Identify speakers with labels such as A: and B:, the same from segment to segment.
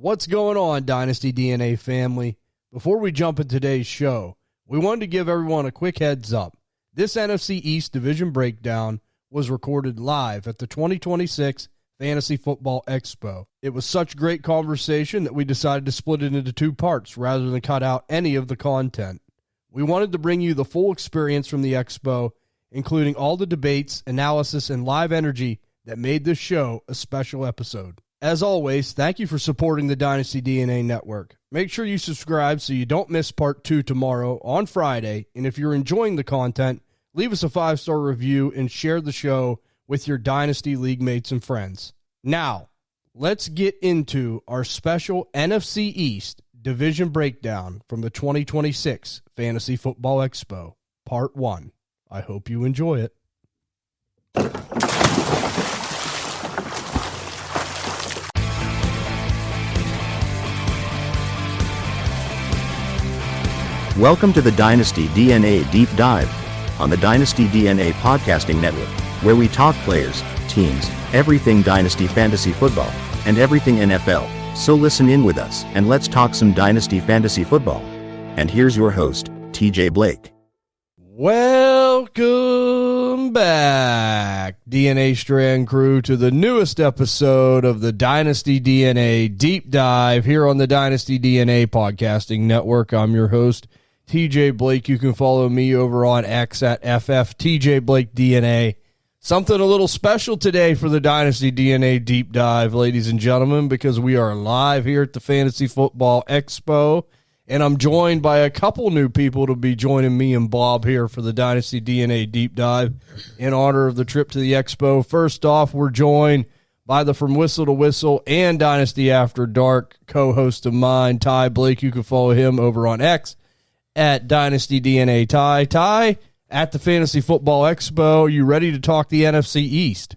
A: What's going on, Dynasty DNA family? Before we jump into today's show, we wanted to give everyone a quick heads up. This NFC East division breakdown was recorded live at the 2026 Fantasy Football Expo. It was such great conversation that we decided to split it into two parts rather than cut out any of the content. We wanted to bring you the full experience from the Expo, including all the debates, analysis, and live energy that made this show a special episode. As always, thank you for supporting the Dynasty DNA Network. Make sure you subscribe so you don't miss part 2 tomorrow on Friday. And if you're enjoying the content, leave us a 5-star review and share the show with your Dynasty League mates and friends. Now, let's get into our special NFC East division breakdown from the 2026 Fantasy Football Expo, Part 1. I hope you enjoy it.
B: Welcome to the Dynasty DNA Deep Dive on the Dynasty DNA Podcasting Network, where we talk players, teams, everything Dynasty Fantasy Football, and everything NFL. So listen in with us and let's talk some Dynasty Fantasy Football. And here's your host, TJ Blake.
A: Welcome back, DNA Strand crew, to the newest episode of the Dynasty DNA Deep Dive here on the Dynasty DNA Podcasting Network. I'm your host, TJ Blake. You can follow me over on X at FFTJBlakeDNA. Something a little special today for the Dynasty DNA Deep Dive, ladies and gentlemen, because we are live here at the Fantasy Football Expo, and I'm joined by a couple new people to be joining me and Bob here for the Dynasty DNA Deep Dive in honor of the trip to the Expo. First off, we're joined by the From Whistle to Whistle and Dynasty After Dark co-host of mine, Ty Blake. You can follow him over on X at Dynasty DNA Ty. Ty, at the Fantasy Football Expo, you ready to talk the NFC East?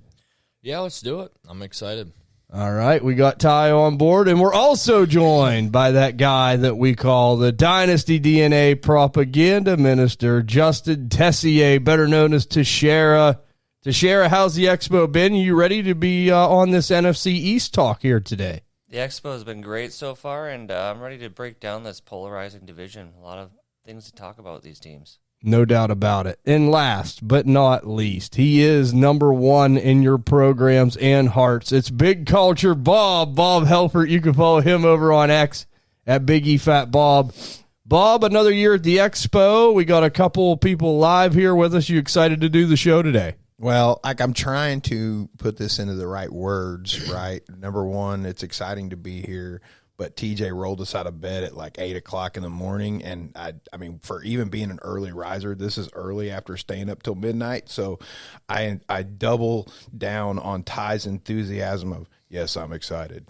C: Yeah, let's do it. I'm excited.
A: All right, we got Ty on board, and we're also joined by that guy that we call the Dynasty DNA Propaganda Minister, Justin Tessier, better known as Tessierja. Tessierja, how's the Expo been? You ready to be on this NFC East talk here today?
D: The Expo has been great so far, and I'm ready to break down this polarizing division. A lot of things to talk about with these teams.
A: No doubt about it. And last but not least, he is number one in your programs and hearts. It's Big Culture Bob Helfert. You can follow him over on X at Big E Fat Bob. Bob, another year at the Expo. We got a couple people live here with us. You excited to do the show today?
E: Well, I'm trying to put this into the right words, right? Number one, it's exciting to be here, but TJ rolled us out of bed at like 8 o'clock in the morning, and I mean, for even being an early riser, this is early after staying up till midnight, so I double down on Ty's enthusiasm of, yes, I'm excited.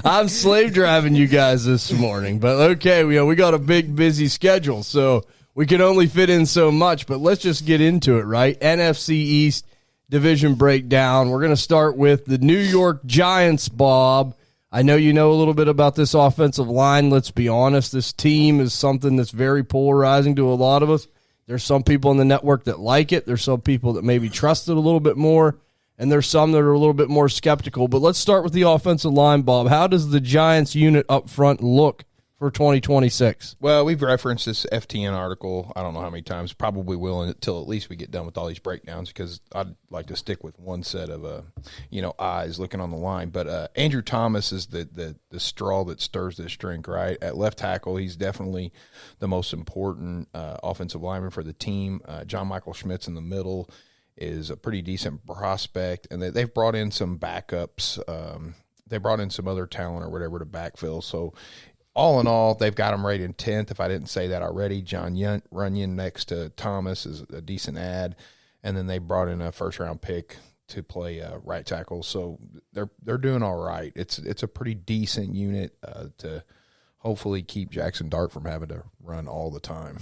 A: I'm slave driving you guys this morning, but okay, we got a big, busy schedule, so we can only fit in so much, but let's just get into it, right? NFC East division breakdown. We're going to start with the New York Giants, Bob. I know you know a little bit about this offensive line. Let's be honest. This team is something that's very polarizing to a lot of us. There's some people in the network that like it. There's some people that maybe trust it a little bit more, and there's some that are a little bit more skeptical. But let's start with the offensive line, Bob. How does the Giants unit up front look for 2026?
E: Well, we've referenced this FTN article, I don't know how many times, probably will until at least we get done with all these breakdowns, because I'd like to stick with one set of eyes looking on the line. But Andrew Thomas is the straw that stirs this drink, right? At left tackle, he's definitely the most important offensive lineman for the team. John Michael Schmitz in the middle is a pretty decent prospect, and they've brought in some backups. They brought in some other talent or whatever to backfill, so all in all, they've got him rated 10th, if I didn't say that already. John Runyon next to Thomas is a decent add. And then they brought in a first-round pick to play right tackle. So they're doing all right. It's a pretty decent unit to hopefully keep Jaxson Dart from having to run all the time.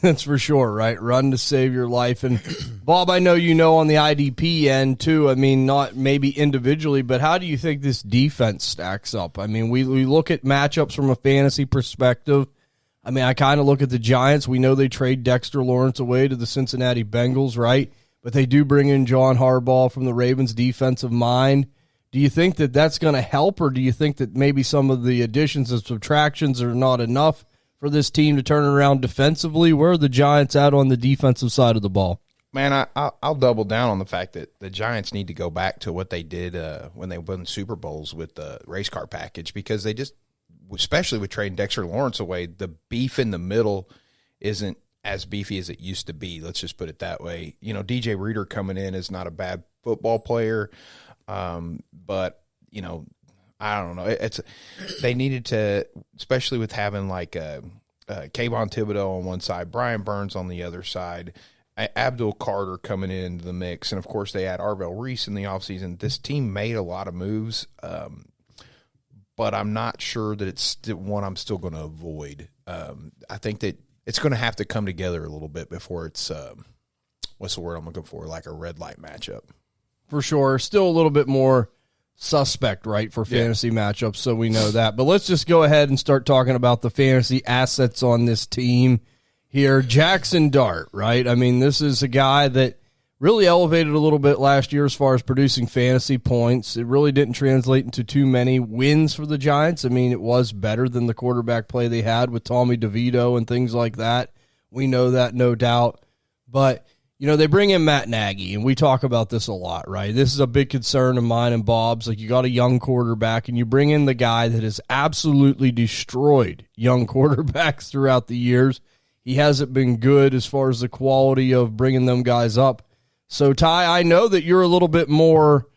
A: That's for sure, right? Run to save your life. And, Bob, I know you know on the IDP end, too. I mean, not maybe individually, but how do you think this defense stacks up? I mean, we look at matchups from a fantasy perspective. I mean, I kind of look at the Giants. We know they trade Dexter Lawrence away to the Cincinnati Bengals, right? But they do bring in John Harbaugh from the Ravens defensive mind. Do you think that that's going to help, or do you think that maybe some of the additions and subtractions are not enough for this team to turn around defensively? Where are the Giants at on the defensive side of the ball?
E: Man, I'll double down on the fact that the Giants need to go back to what they did when they won Super Bowls with the race car package, because they just, especially with trading Dexter Lawrence away, the beef in the middle isn't as beefy as it used to be. Let's just put it that way. You know, DJ Reader coming in is not a bad football player, but, you know, I don't know. They needed to, especially with having like Kayvon Thibodeau on one side, Brian Burns on the other side, Abdul Carter coming into the mix, and of course they had Arvell Reese in the offseason. This team made a lot of moves, but I'm not sure that it's one I'm still going to avoid. I think that it's going to have to come together a little bit before it's what's the word I'm looking for, like a red light matchup.
A: For sure. Still a little bit more suspect, right, for fantasy matchups, so we know that. But let's just go ahead and start talking about the fantasy assets on this team here. Jaxson Dart, right? I mean, this is a guy that really elevated a little bit last year as far as producing fantasy points. It really didn't translate into too many wins for the Giants. I mean, it was better than the quarterback play they had with Tommy DeVito and things like that. We know that, no doubt. But, you know, they bring in Matt Nagy, and we talk about this a lot, right? This is a big concern of mine and Bob's. Like, you got a young quarterback, and you bring in the guy that has absolutely destroyed young quarterbacks throughout the years. He hasn't been good as far as the quality of bringing them guys up. So, Ty, I know that you're a little bit more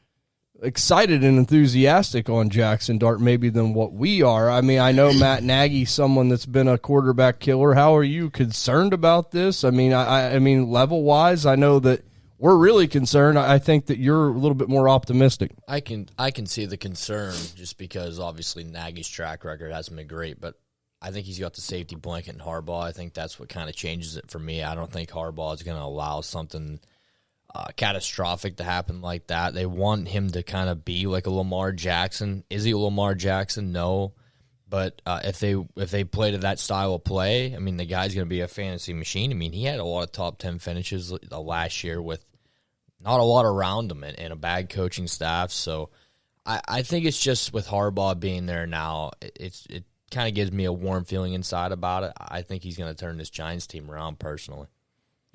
A: excited and enthusiastic on Jaxson Dart maybe than what we are. I mean, I know Matt Nagy's someone that's been a quarterback killer. How are you concerned about this? I mean, I mean, level-wise, I know that we're really concerned. I think that you're a little bit more optimistic.
C: I can see the concern just because obviously Nagy's track record hasn't been great, but I think he's got the safety blanket in Harbaugh. I think that's what kind of changes it for me. I don't think Harbaugh is going to allow something catastrophic to happen like that. They want him to kind of be like a Lamar Jackson. Is he a Lamar Jackson? No. But if they play to that style of play, I mean, the guy's going to be a fantasy machine. I mean, he had a lot of top 10 finishes last year with not a lot around him and a bad coaching staff. So I think it's just with Harbaugh being there now, it kind of gives me a warm feeling inside about it. I think he's going to turn this Giants team around personally.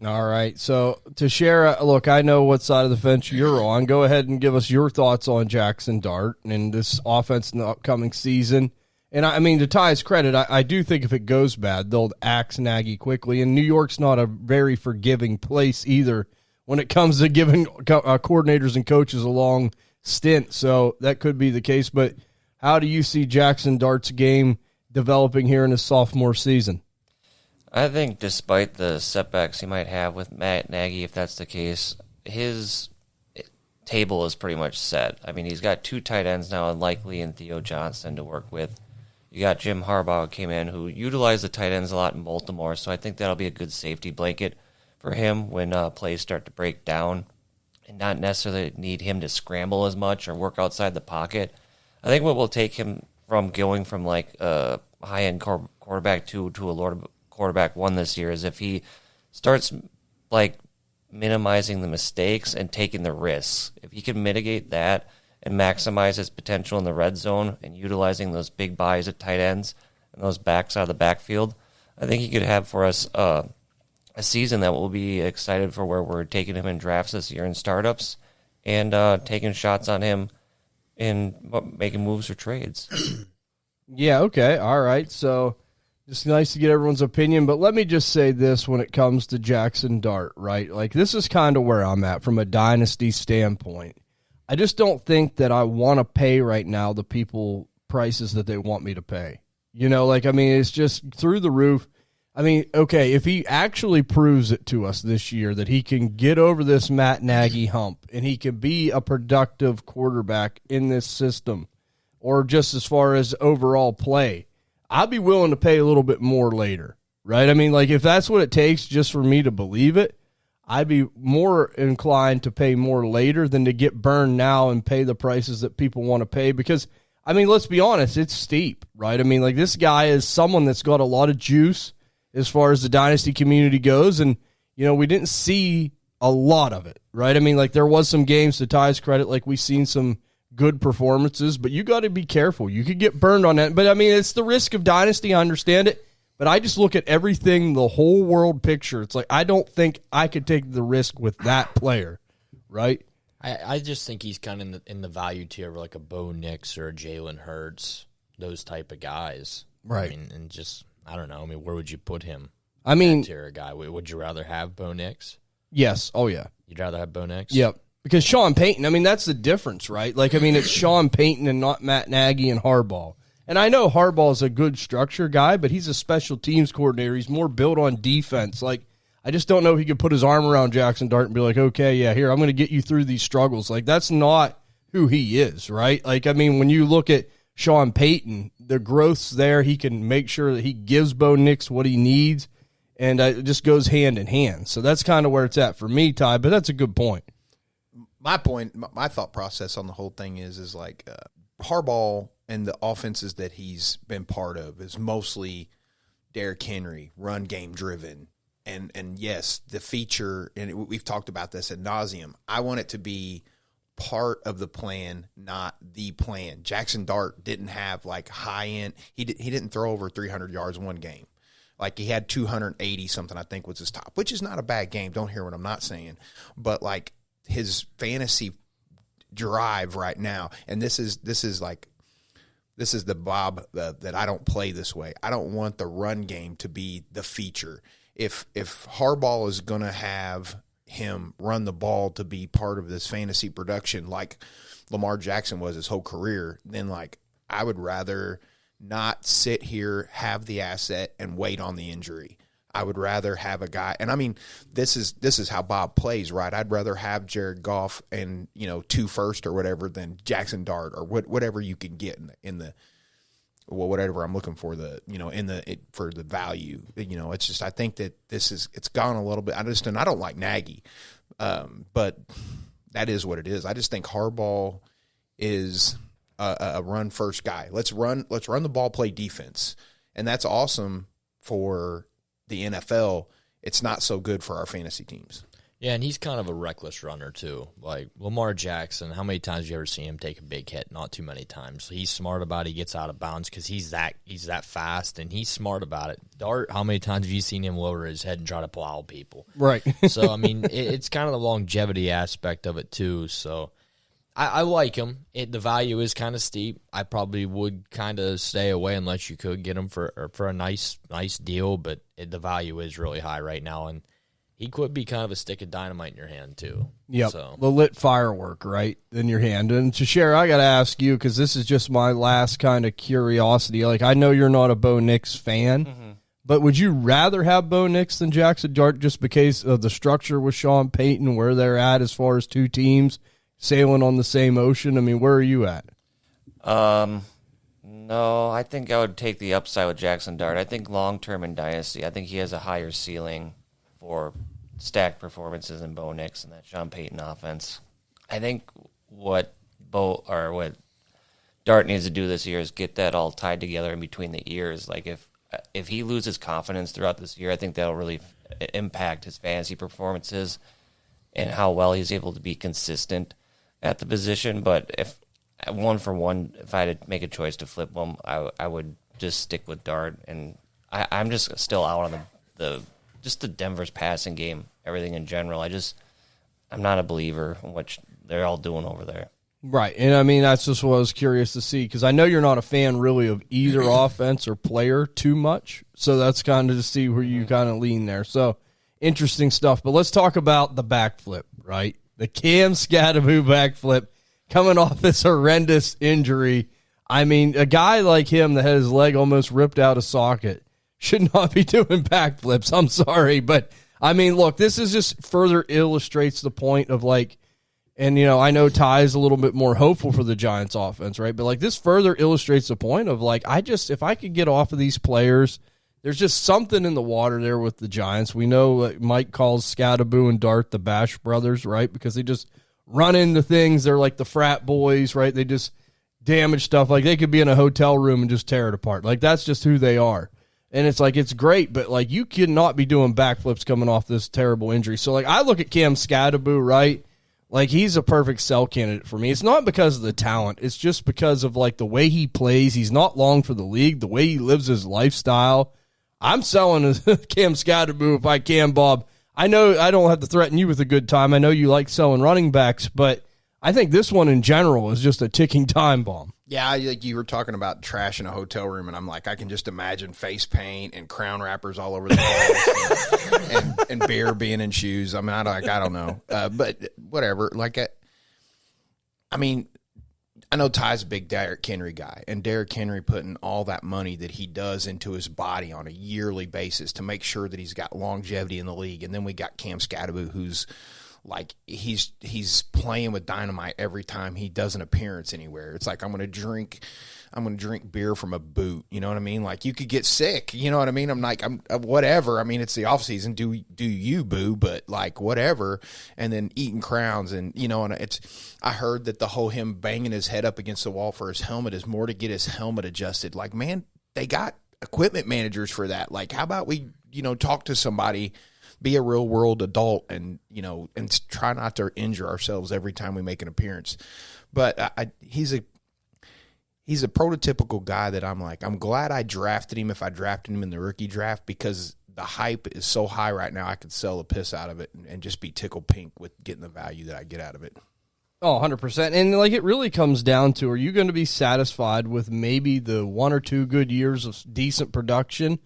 A: All right. So, Tessierja, look, I know what side of the fence you're on. Go ahead and give us your thoughts on Jaxson Dart and this offense in the upcoming season. And, I mean, to Ty's credit, I do think if it goes bad, they'll axe Nagy quickly. And New York's not a very forgiving place either when it comes to giving coordinators and coaches a long stint. So, that could be the case. But how do you see Jaxson Dart's game developing here in his sophomore season?
D: I think despite the setbacks he might have with Matt Nagy, if that's the case, his table is pretty much set. I mean, he's got two tight ends now, Likely and Theo Johnson, to work with. You got Jim Harbaugh who came in, who utilized the tight ends a lot in Baltimore, so I think that'll be a good safety blanket for him when plays start to break down and not necessarily need him to scramble as much or work outside the pocket. I think what will take him from going from like a high-end quarterback to a quarterback one this year is if he starts like minimizing the mistakes and taking the risks. If he can mitigate that and maximize his potential in the red zone and utilizing those big buys at tight ends and those backs out of the backfield, I think he could have for us a season that we'll be excited for, where we're taking him in drafts this year in startups and taking shots on him in making moves or trades.
A: Yeah, okay, all right. So it's nice to get everyone's opinion, but let me just say this when it comes to Jaxson Dart, right? Like, this is kind of where I'm at from a dynasty standpoint. I just don't think that I want to pay right now the people prices that they want me to pay. You know, like, I mean, it's just through the roof. I mean, okay, if he actually proves it to us this year that he can get over this Matt Nagy hump and he can be a productive quarterback in this system, or just as far as overall play, I'd be willing to pay a little bit more later, right? I mean, like, if that's what it takes just for me to believe it, I'd be more inclined to pay more later than to get burned now and pay the prices that people want to pay. Because, I mean, let's be honest, it's steep, right? I mean, like, this guy is someone that's got a lot of juice as far as the dynasty community goes, and, you know, we didn't see a lot of it, right? I mean, like, there was some games, to Ty's credit, like, we seen some good performances, but you got to be careful. You could get burned on that. But, I mean, it's the risk of dynasty. I understand it. But I just look at everything, the whole world picture. It's like I don't think I could take the risk with that player, right?
C: I just think he's kind of in the value tier of like a Bo Nix or a Jalen Hurts, those type of guys.
A: Right.
C: I mean, and just, I don't know. I mean, where would you put him?
A: I mean,
C: tier guy. Would you rather have Bo Nix?
A: Yes. Oh, yeah.
C: You'd rather have Bo Nix?
A: Yep. Because Sean Payton, I mean, that's the difference, right? Like, I mean, it's Sean Payton and not Matt Nagy and Harbaugh. And I know Harbaugh is a good structure guy, but he's a special teams coordinator. He's more built on defense. Like, I just don't know if he could put his arm around Jaxson Dart and be like, okay, yeah, here, I'm going to get you through these struggles. Like, that's not who he is, right? Like, I mean, when you look at Sean Payton, the growth's there. He can make sure that he gives Bo Nix what he needs, and it just goes hand in hand. So that's kind of where it's at for me, Ty, but that's a good point.
E: My point, my thought process on the whole thing is like Harbaugh and the offenses that he's been part of is mostly Derrick Henry, run game driven. And yes, the feature, and we've talked about this ad nauseum, I want it to be part of the plan, not the plan. Jaxson Dart didn't have like high end. He didn't throw over 300 yards one game. Like he had 280 something, I think was his top, which is not a bad game. Don't hear what I'm not saying, but like his fantasy drive right now, and this is the Bob that I don't play this way. I don't want the run game to be the feature. If Harbaugh is going to have him run the ball to be part of this fantasy production like Lamar Jackson was his whole career, then like I would rather not sit here, have the asset, and wait on the injury. I would rather have a guy, and I mean, this is how Bob plays, right? I'd rather have Jared Goff and 2 first or whatever than Jaxson Dart or whatever you can get in the whatever I'm looking for for the value. It's just I think that it's gone a little bit. I don't like Nagy, but that is what it is. I just think Harbaugh is a run first guy. Let's run the ball, play defense, and that's awesome for the NFL. It's not so good for our fantasy teams.
C: Yeah, and he's kind of a reckless runner too. Like Lamar Jackson, how many times have you ever seen him take a big hit? Not too many times. He's smart about it. He gets out of bounds because he's that fast, and he's smart about it. Dart, how many times have you seen him lower his head and try to plow people?
A: Right.
C: So, I mean, it's kind of the longevity aspect of it too. So I like him. The value is kind of steep. I probably would kind of stay away unless you could get him for a nice deal, but the value is really high right now, and he could be kind of a stick of dynamite in your hand, too.
A: Yep,
C: so.
A: The lit firework, right, in your hand. And Tessierja, I got to ask you, because this is just my last kind of curiosity. Like, I know you're not a Bo Nix fan, but would you rather have Bo Nix than Jaxson Dart just because of the structure with Sean Payton, where they're at as far as two teams sailing on the same ocean? I mean, where are you at?
D: No, I think I would take the upside with Jaxson Dart. I think long-term in Dynasty, I think he has a higher ceiling for stacked performances in Bo Nix and that Sean Payton offense. I think what Dart needs to do this year is get that all tied together in between the ears. Like if he loses confidence throughout this year, I think that'll really impact his fantasy performances and how well he's able to be consistent at the position. But if one for one, if I had to make a choice to flip them, I would just stick with Dart. And I'm just still out on the Denver's passing game, everything in general. I'm not a believer in what they're all doing over there.
A: Right, and I mean, that's just what I was curious to see, because I know you're not a fan really of either offense or player too much, so that's kind of to see where you kind of lean there. So, interesting stuff. But let's talk about the backflip, right? The Cam Skattebo backflip coming off this horrendous injury. I mean, a guy like him that had his leg almost ripped out of socket should not be doing backflips. I'm sorry, but I mean, look, this is just further illustrates the point of like, and I know Ty is a little bit more hopeful for the Giants offense, right? But like this further illustrates the point of like, if I could get off of these players, there's just something in the water there with the Giants. We know Mike calls Skattebo and Dart the Bash Brothers, right? Because they just run into things. They're like the frat boys, right? They just damage stuff. Like they could be in a hotel room and just tear it apart. Like that's just who they are. And it's like, it's great, but like you cannot be doing backflips coming off this terrible injury. So like I look at Cam Skattebo, right? Like, he's a perfect sell candidate for me. It's not because of the talent. It's just because of, like, the way he plays. He's not long for the league. The way he lives his lifestyle. I'm selling Cam Scatterboo if I can, Bob. I know I don't have to threaten you with a good time. I know you like selling running backs, but I think this one in general is just a ticking time bomb.
E: Yeah, like you were talking about trash in a hotel room, and I'm like, I can just imagine face paint and crown wrappers all over the place, and beer being in shoes. I mean, I don't know, but whatever. Like, I mean, I know Ty's a big Derrick Henry guy, and Derrick Henry putting all that money that he does into his body on a yearly basis to make sure that he's got longevity in the league. And then we got Cam Scatterboo, who's like he's playing with dynamite every time he does an appearance anywhere. It's like I'm gonna drink beer from a boot. You know what I mean? Like, you could get sick. You know what I mean? I'm like, I'm whatever. I mean, it's the off season. Do you, boo? But like, whatever. And then eating crowns, and you know, and I heard that the whole him banging his head up against the wall for his helmet is more to get his helmet adjusted. Like, man, they got equipment managers for that. Like, how about we, talk to somebody, be a real world adult, and and try not to injure ourselves every time we make an appearance. But he's a prototypical guy that I'm like, I'm glad I drafted him if I drafted him in the rookie draft, because the hype is so high right now. I could sell the piss out of it and just be tickled pink with getting the value that I get out of it.
A: Oh, 100%. And like, it really comes down to, are you going to be satisfied with maybe the 1 or 2 good years of decent production?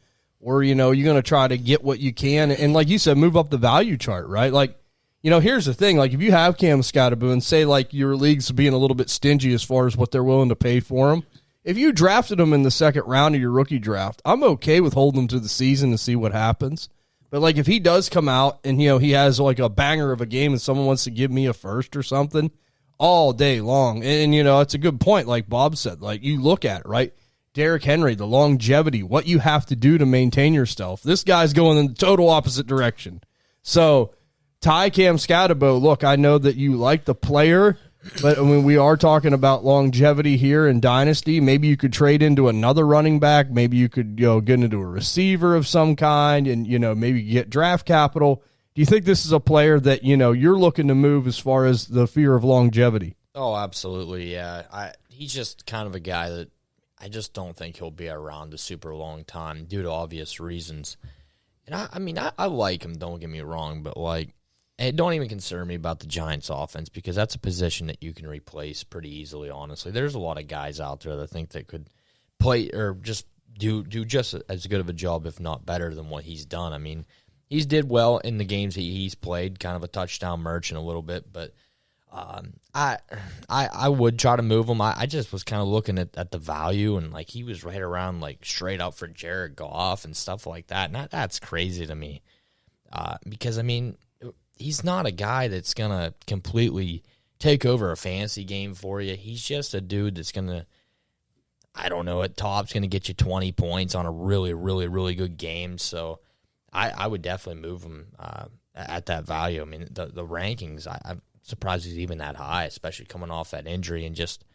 A: Or, you're going to try to get what you can. And like you said, move up the value chart, right? Like, here's the thing. Like, if you have Cam Scatterboo and say, like, your league's being a little bit stingy as far as what they're willing to pay for him, if you drafted him in the second round of your rookie draft, I'm okay with holding him to the season to see what happens. But, like, if he does come out and, he has, like, a banger of a game and someone wants to give me a first or something all day long. And it's a good point, like Bob said. Like, you look at it, right? Derrick Henry, the longevity, what you have to do to maintain yourself. This guy's going in the total opposite direction. So, Ty Cam Scatterboo, look, I know that you like the player, but when we are talking about longevity here in Dynasty, maybe you could trade into another running back. Maybe you could get into a receiver of some kind and, maybe get draft capital. Do you think this is a player that, you're looking to move as far as the fear of longevity?
C: Oh, absolutely, yeah. He's just kind of a guy that I just don't think he'll be around a super long time due to obvious reasons. And I like him, don't get me wrong, but like, it don't even concern me about the Giants offense, because that's a position that you can replace pretty easily, honestly. There's a lot of guys out there that think they could play or just do just as good of a job, if not better, than what he's done. I mean, he's did well in the games he's played, kind of a touchdown merchant a little bit, but I would try to move him. I just was kind of looking at the value, and like, he was right around like straight up for Jared Goff and stuff like that. And that's crazy to me, because I mean, he's not a guy that's gonna completely take over a fantasy game for you. He's just a dude that's gonna, I don't know, at top's gonna get you 20 points on a really, really, really good game. So I would definitely move him at that value. I mean, the rankings, I'm surprised he's even that high, especially coming off that injury, and just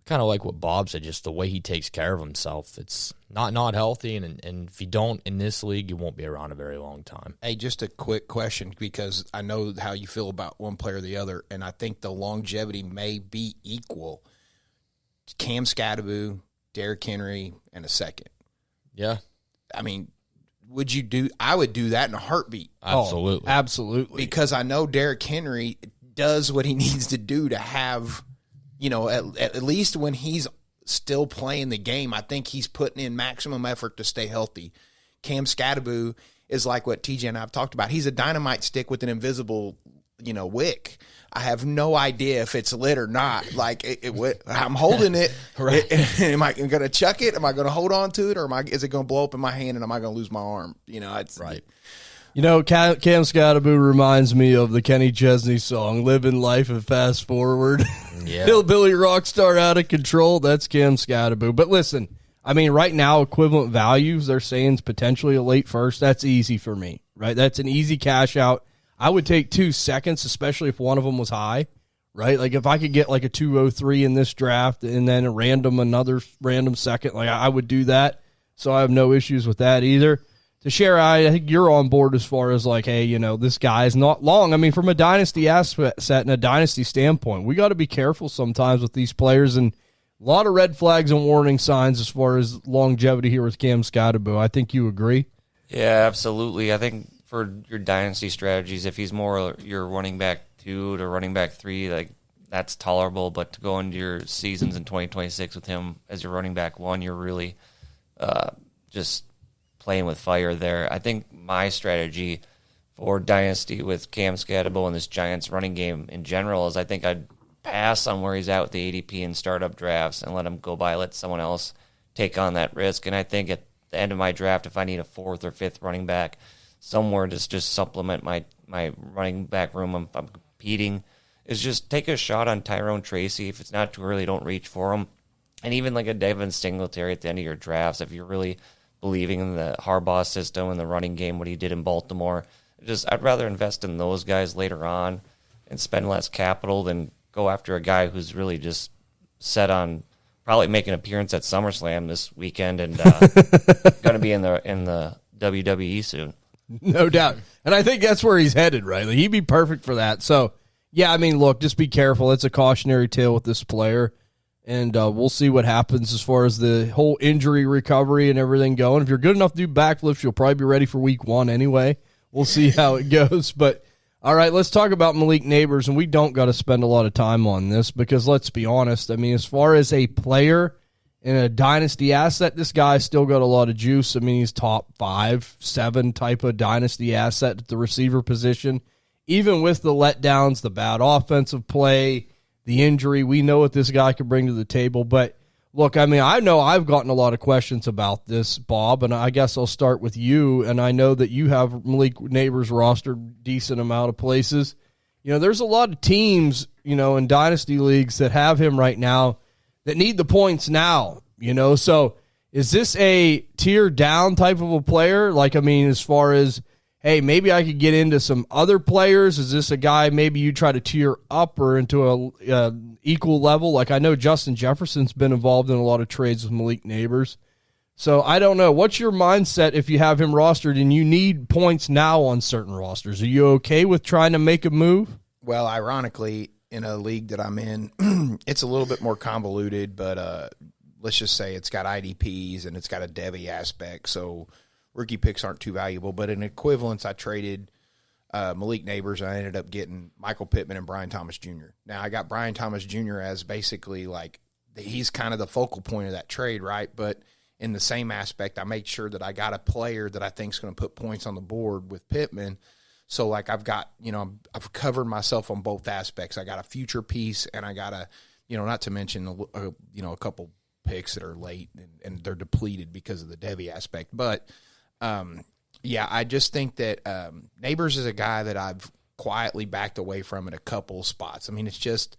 C: kind of like what Bob said, just the way he takes care of himself. It's not healthy, and if you don't in this league, you won't be around a very long time.
E: Hey, just a quick question, because I know how you feel about one player or the other, and I think the longevity may be equal. Cam Scatterboo, Derrick Henry, and a second.
C: Yeah.
E: I mean, I would do that in a heartbeat.
C: Absolutely.
A: Oh, absolutely.
E: Because I know Derrick Henry does what he needs to do to have, at least when he's still playing the game, I think he's putting in maximum effort to stay healthy. Cam Scatterboo is like what TJ and I have talked about. He's a dynamite stick with an invisible, wick. I have no idea if it's lit or not. Like, I'm holding it.
C: Right.
E: Am I going to chuck it? Am I going to hold on to it? Or is it going to blow up in my hand, and am I going to lose my arm? It's
C: right.
A: Cam Scatterboo reminds me of the Kenny Chesney song, Living Life and Fast Forward.
C: Yeah.
A: Hillbilly rock star out of control. That's Cam Scatterboo. But listen, I mean, right now, equivalent values, they're saying is potentially a late first. That's easy for me, right? That's an easy cash out. I would take 2 seconds, especially if one of them was high, right? Like, if I could get like a 203 in this draft and then another random second, like, I would do that. So I have no issues with that either. Tessierja, I think you're on board as far as like, hey, this guy is not long. I mean, from a dynasty aspect and a dynasty standpoint, we got to be careful sometimes with these players, and a lot of red flags and warning signs as far as longevity here with Cam Skattebo. I think you agree.
D: Yeah, absolutely. I think for your dynasty strategies, if he's more your running back 2 to running back 3, like that's tolerable. But to go into your seasons in 2026 with him as your running back 1, you're really just playing with fire there. I think my strategy for dynasty with Cam Skattebo and this Giants running game in general is I think I'd pass on where he's at with the ADP and startup drafts and let him go by, let someone else take on that risk. And I think at the end of my draft, if I need a 4th or 5th running back somewhere to just supplement my running back room, I'm competing, is just take a shot on Tyrone Tracy. If it's not too early, don't reach for him. And even like a Devin Singletary at the end of your drafts, if you're really believing in the Harbaugh system and the running game, what he did in Baltimore, I'd rather invest in those guys later on and spend less capital than go after a guy who's really just set on probably making an appearance at SummerSlam this weekend and going to be in the WWE soon.
A: No doubt. And I think that's where he's headed, right? Like, he'd be perfect for that. So, yeah, I mean, look, just be careful. It's a cautionary tale with this player. And we'll see what happens as far as the whole injury recovery and everything going. If you're good enough to do backflips, you'll probably be ready for week 1 anyway. We'll see how it goes. But, all right, let's talk about Malik Nabers. And we don't got to spend a lot of time on this because, let's be honest, I mean, as far as a player in a dynasty asset, this guy's still got a lot of juice. I mean, he's top 5, 7 type of dynasty asset at the receiver position. Even with the letdowns, the bad offensive play, the injury, we know what this guy can bring to the table. But, look, I mean, I know I've gotten a lot of questions about this, Bob, and I guess I'll start with you. And I know that you have Malik Nabers rostered decent amount of places. There's a lot of teams, in dynasty leagues that have him right now that need the points now, So is this a tier down type of a player? Like, I mean, as far as, hey, maybe I could get into some other players. Is this a guy maybe you try to tier up or into a equal level? Like, I know Justin Jefferson's been involved in a lot of trades with Malik Nabers. So I don't know. What's your mindset if you have him rostered and you need points now on certain rosters? Are you okay with trying to make a move?
E: Well, ironically, in a league that I'm in, it's a little bit more convoluted, but let's just say it's got IDPs and it's got a Devy aspect, so rookie picks aren't too valuable. But in equivalence, I traded Malik Nabers, and I ended up getting Michael Pittman and Brian Thomas Jr. Now, I got Brian Thomas Jr. as basically like he's kind of the focal point of that trade, right? But in the same aspect, I made sure that I got a player that I think is going to put points on the board with Pittman. So, like, I've got, I've covered myself on both aspects. I got a future piece, and I got a, not to mention, a couple picks that are late and they're depleted because of the Devy aspect. But, yeah, I just think that Nabers is a guy that I've quietly backed away from at a couple spots. I mean, it's just,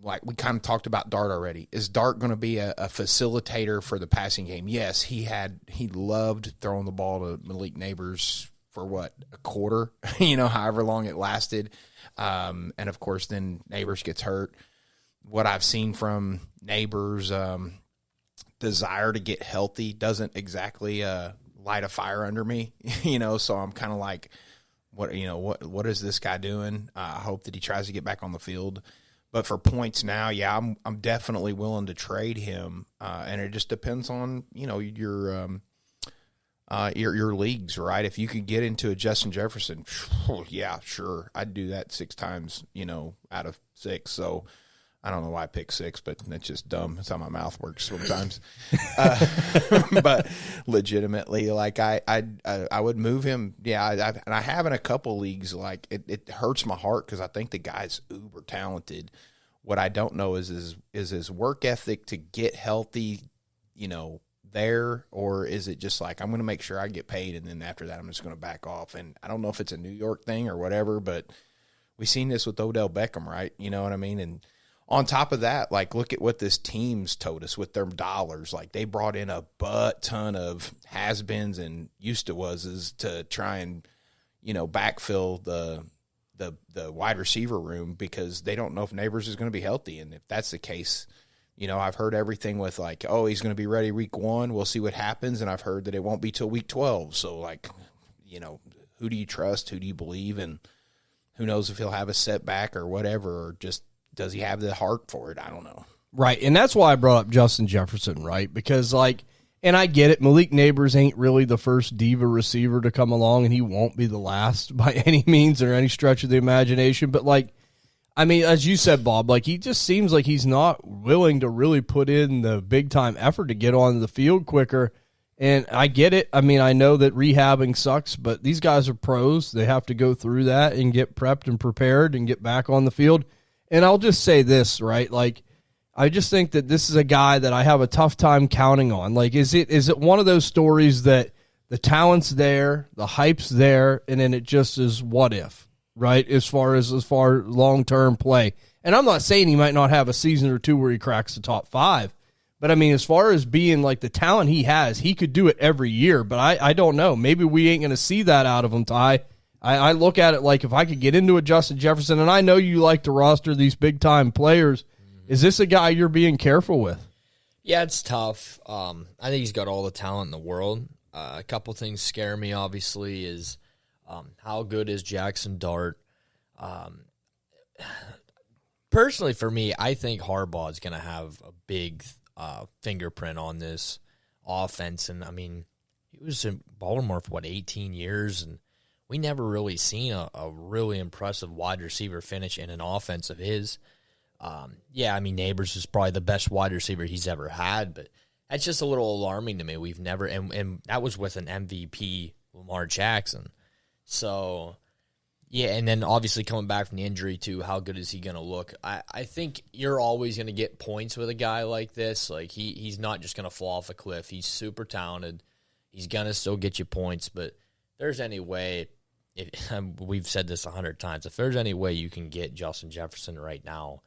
E: like we kind of talked about Dart already. Is Dart going to be a facilitator for the passing game? Yes, he loved throwing the ball to Malik Nabers for a quarter, however long it lasted. And of course, then Nabers gets hurt. What I've seen from Nabers' desire to get healthy doesn't exactly light a fire under me, so I'm kind of like, what is this guy doing? I hope that he tries to get back on the field. But for points now, yeah, I'm definitely willing to trade him. And it just depends on, your leagues, right? If you could get into a Justin Jefferson, yeah, sure, I'd do that 6 times, out of 6. So I don't know why I picked 6, but that's just dumb. That's how my mouth works sometimes. But legitimately, like I would move him. Yeah, and I have in a couple leagues. Like it hurts my heart because I think the guy's uber talented. What I don't know is his work ethic to get healthy, there, or is it just like I'm going to make sure I get paid and then after that I'm just going to back off? And I don't know if it's a New York thing or whatever, but we've seen this with Odell Beckham, right? You know what I mean? And on top of that, like, look at what this team's told us with their dollars. Like, they brought in a ton of has-beens and used-to-wases to try and, backfill the wide receiver room because they don't know if Nabers is going to be healthy. And if that's the case, You know, I've heard everything with like, oh, he's going to be ready week 1. We'll see what happens. And I've heard that it won't be till week 12. So, like, you know, who do you trust? Who do you believe? And who knows if he'll have a setback or whatever, or just does he have the heart for it? I don't know.
A: Right, and that's why I brought up Justin Jefferson, right? Because, like, and I get it, Malik Nabers ain't really the first diva receiver to come along, and he won't be the last by any means or any stretch of the imagination. But, like, I mean, as you said, Bob, like, he just seems like he's not willing to really put in the big-time effort to get onto the field quicker. And I get it. I mean, I know that rehabbing sucks, but these guys are pros. They have to go through that and get prepped and prepared and get back on the field. And I'll just say this, right? Like, I just think that this is a guy that I have a tough time counting on. Like, is it one of those stories that the talent's there, the hype's there, and then it just is what if, right? As far long-term play. And I'm not saying he might not have a season or two where he cracks the top 5. But, I mean, as far as being like the talent he has, he could do it every year. But I don't know. Maybe we ain't going to see that out of him, Ty. I look at it like if I could get into a Justin Jefferson, and I know you like to roster these big-time players, is this a guy you're being careful with?
C: Yeah, it's tough. I think he's got all the talent in the world. A couple things scare me, obviously, is how good is Jaxson Dart? Personally, for me, I think Harbaugh is going to have a big fingerprint on this offense. And, I mean, he was in Baltimore for, 18 years, and we never really seen a really impressive wide receiver finish in an offense of his. Yeah, I mean, Nabers is probably the best wide receiver he's ever had, but that's just a little alarming to me. We've never, and that was with an MVP, Lamar Jackson. So, yeah, and then obviously coming back from the injury too, how good is he going to look? I think you're always going to get points with a guy like this. Like, he's not just going to fall off a cliff. He's super talented. He's going to still get you points, but if there's any way, we've said this 100 times, if there's any way you can get Justin Jefferson right now,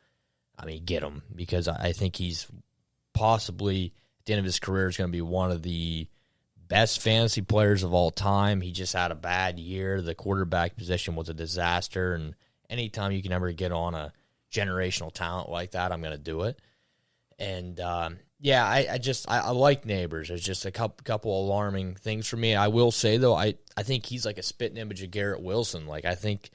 C: I mean, get him, because I think he's possibly, at the end of his career, is going to be one of the best fantasy players of all time. He just had a bad year. The quarterback position was a disaster, and anytime you can ever get on a generational talent like that, I'm going to do it. And, yeah, I like Nabers. There's just a couple alarming things for me. I will say, though, I think he's like a spitting image of Garrett Wilson. Like, I think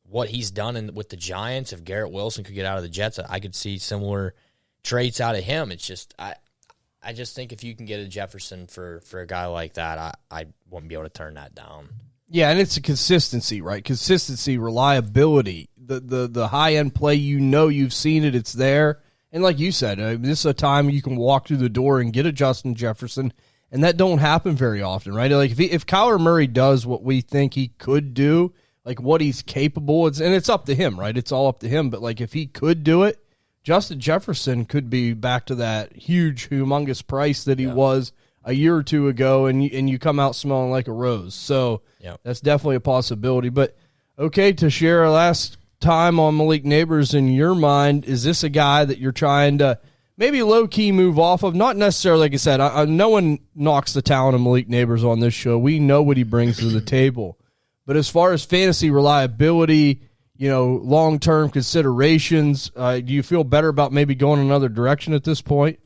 C: what he's done with the Giants, if Garrett Wilson could get out of the Jets, I could see similar traits out of him. It's just I just think if you can get a Jefferson for a guy like that, I wouldn't be able to turn that down.
A: Yeah, and it's a consistency, right? Consistency, reliability, the high-end play, you've seen it, it's there. And like you said, this is a time you can walk through the door and get a Justin Jefferson, and that don't happen very often, right? Like if Kyler Murray does what we think he could do, like what he's capable, and it's up to him, right? It's all up to him. But like if he could do it, Justin Jefferson could be back to that huge, humongous price that he was a year or two ago, and you come out smelling like a rose. So that's definitely a possibility. But okay, to share our last time on Malik Nabers, in your mind, is this a guy that you're trying to maybe low-key move off of? Not necessarily, like I said, no one knocks the talent of Malik Nabers on this show. We know what he brings to the table. But as far as fantasy reliability, long-term considerations, do you feel better about maybe going another direction at this point?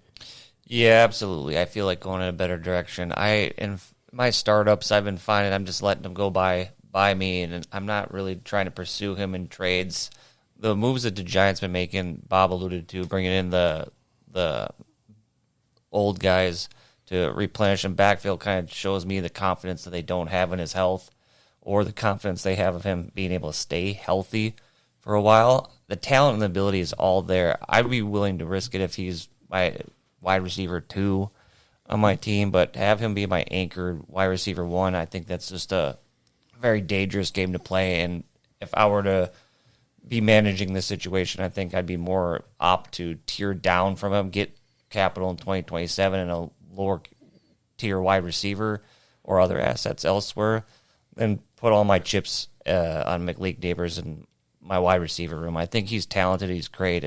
D: Yeah, absolutely. I feel like going in a better direction. In my startups, I've been finding I'm just letting them go by me, and I'm not really trying to pursue him in trades. The moves that the Giants been making, Bob alluded to, bringing in the old guys to replenish him backfield, kind of shows me the confidence that they don't have in his health, or the confidence they have of him being able to stay healthy for a while. The talent and the ability is all there. I'd be willing to risk it if he's my wide receiver 2 on my team, but to have him be my anchored wide receiver 1, I think that's just a very dangerous game to play. And if I were to be managing this situation, I think I'd be more apt to tier down from him, get capital in 2027 and a lower tier wide receiver or other assets elsewhere, and put all my chips on Malik Nabers and my wide receiver room. I think he's talented. He's great.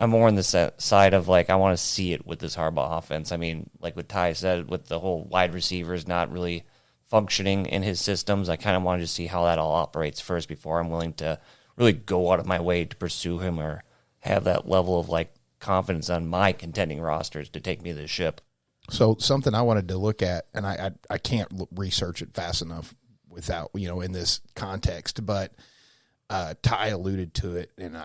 D: I'm more on the side of, like, I want to see it with this Harbaugh offense. I mean, like what Ty said, with the whole wide receivers not really functioning in his systems, I kind of wanted to see how that all operates first before I'm willing to really go out of my way to pursue him or have that level of, like, confidence on my contending rosters to take me to the ship.
E: So something I wanted to look at, and I can't research it fast enough without, in this context, but Ty alluded to it, and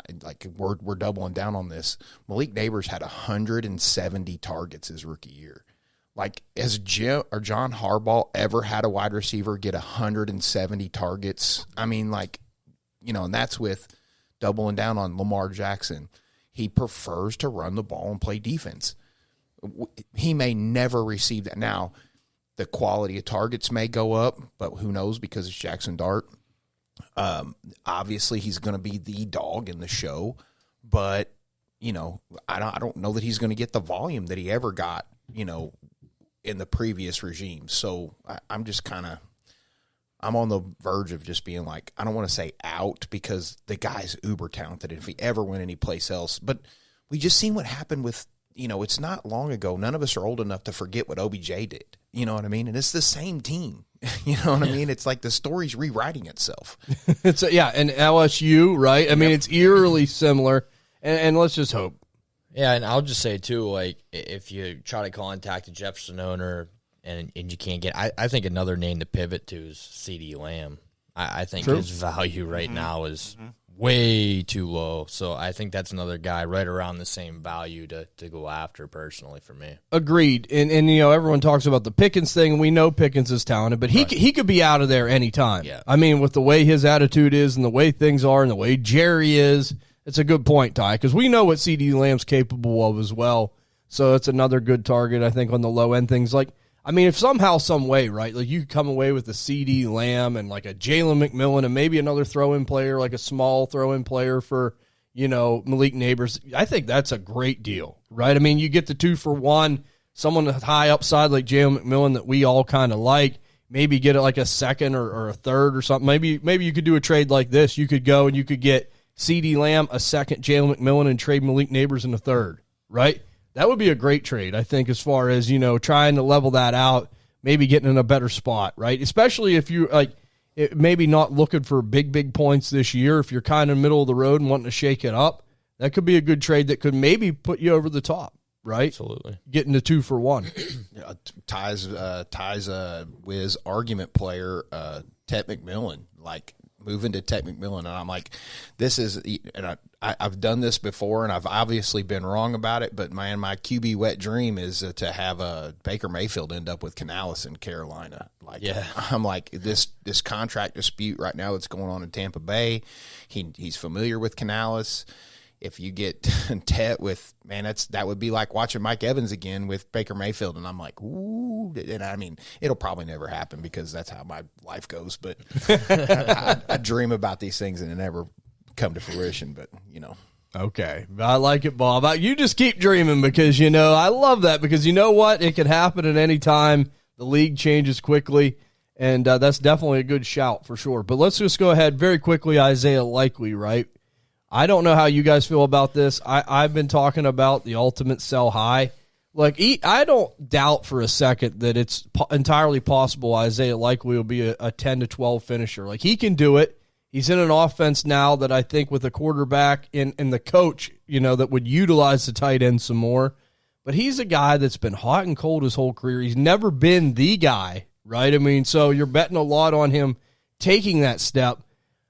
E: we're doubling down on this. Malik Nabers had 170 targets his rookie year. Like, has John Harbaugh ever had a wide receiver get 170 targets? I mean, and that's with doubling down on Lamar Jackson. He prefers to run the ball and play defense. He may never receive that. Now, the quality of targets may go up, but who knows, because it's Jackson Dart. Obviously, he's going to be the dog in the show, but, I don't know that he's going to get the volume that he ever got, in the previous regime. So I'm just I'm on the verge of just being like, I don't want to say out, because the guy's uber talented if he ever went anyplace else. But we just seen what happened with, it's not long ago. None of us are old enough to forget what OBJ did. You know what I mean? And it's the same team. You know what I mean? It's like the story's rewriting itself.
A: And LSU, right? I mean, it's eerily similar. And let's just hope.
C: Yeah, and I'll just say, too, if you try to contact the Jefferson owner and you can't get, I think another name to pivot to is CeeDee Lamb. I think his value right now is way too low. So I think that's another guy right around the same value to go after, personally, for me.
A: Agreed. And everyone talks about the Pickens thing, and we know Pickens is talented, but he could be out of there anytime.
C: Yeah.
A: I mean, with the way his attitude is and the way things are and the way Jerry is, it's a good point, Ty, because we know what CeeDee Lamb's capable of as well. So it's another good target, I think, on the low end. Things if somehow, some way, right, you could come away with a CeeDee Lamb and a Jalen McMillan and maybe another throw-in player, a small throw-in player for, Malik Nabers. I think that's a great deal, right? I mean, you get the 2-for-1, someone high upside like Jalen McMillan that we all kind of like. Maybe get it a second or a third or something. Maybe you could do a trade like this. You could go and you could get CeeDee Lamb, a second, Jalen McMillan, and trade Malik Nabers in a third, right? That would be a great trade, I think, as far as, trying to level that out, maybe getting in a better spot, right? Especially if you, maybe not looking for big points this year. If you're kind of middle of the road and wanting to shake it up, that could be a good trade that could maybe put you over the top, right?
C: Absolutely.
A: Getting the 2-for-1.
E: Ty's Wiz argument player, Ted McMillan, moving to Ted McMillan, and I'm like, this is, and I've done this before, and I've obviously been wrong about it, but man, my QB wet dream is to have Baker Mayfield end up with Canales in Carolina. I'm like, this contract dispute right now that's going on in Tampa Bay, he's familiar with Canales. If you get Tet with, that would be like watching Mike Evans again with Baker Mayfield. And I'm like, ooh. And I mean, it'll probably never happen because that's how my life goes. But I dream about these things and it never come to fruition. But,
A: Okay. I like it, Bob. You just keep dreaming because, I love that because you know what? It could happen at any time. The league changes quickly. And that's definitely a good shout for sure. But let's just go ahead very quickly. Isaiah Likely, right? I don't know how you guys feel about this. I've been talking about the ultimate sell high. I don't doubt for a second that it's entirely possible Isaiah Likely will be a 10 to 12 finisher. He can do it. He's in an offense now that I think with a quarterback and the coach, that would utilize the tight end some more. But he's a guy that's been hot and cold his whole career. He's never been the guy, right? I mean, so you're betting a lot on him taking that step.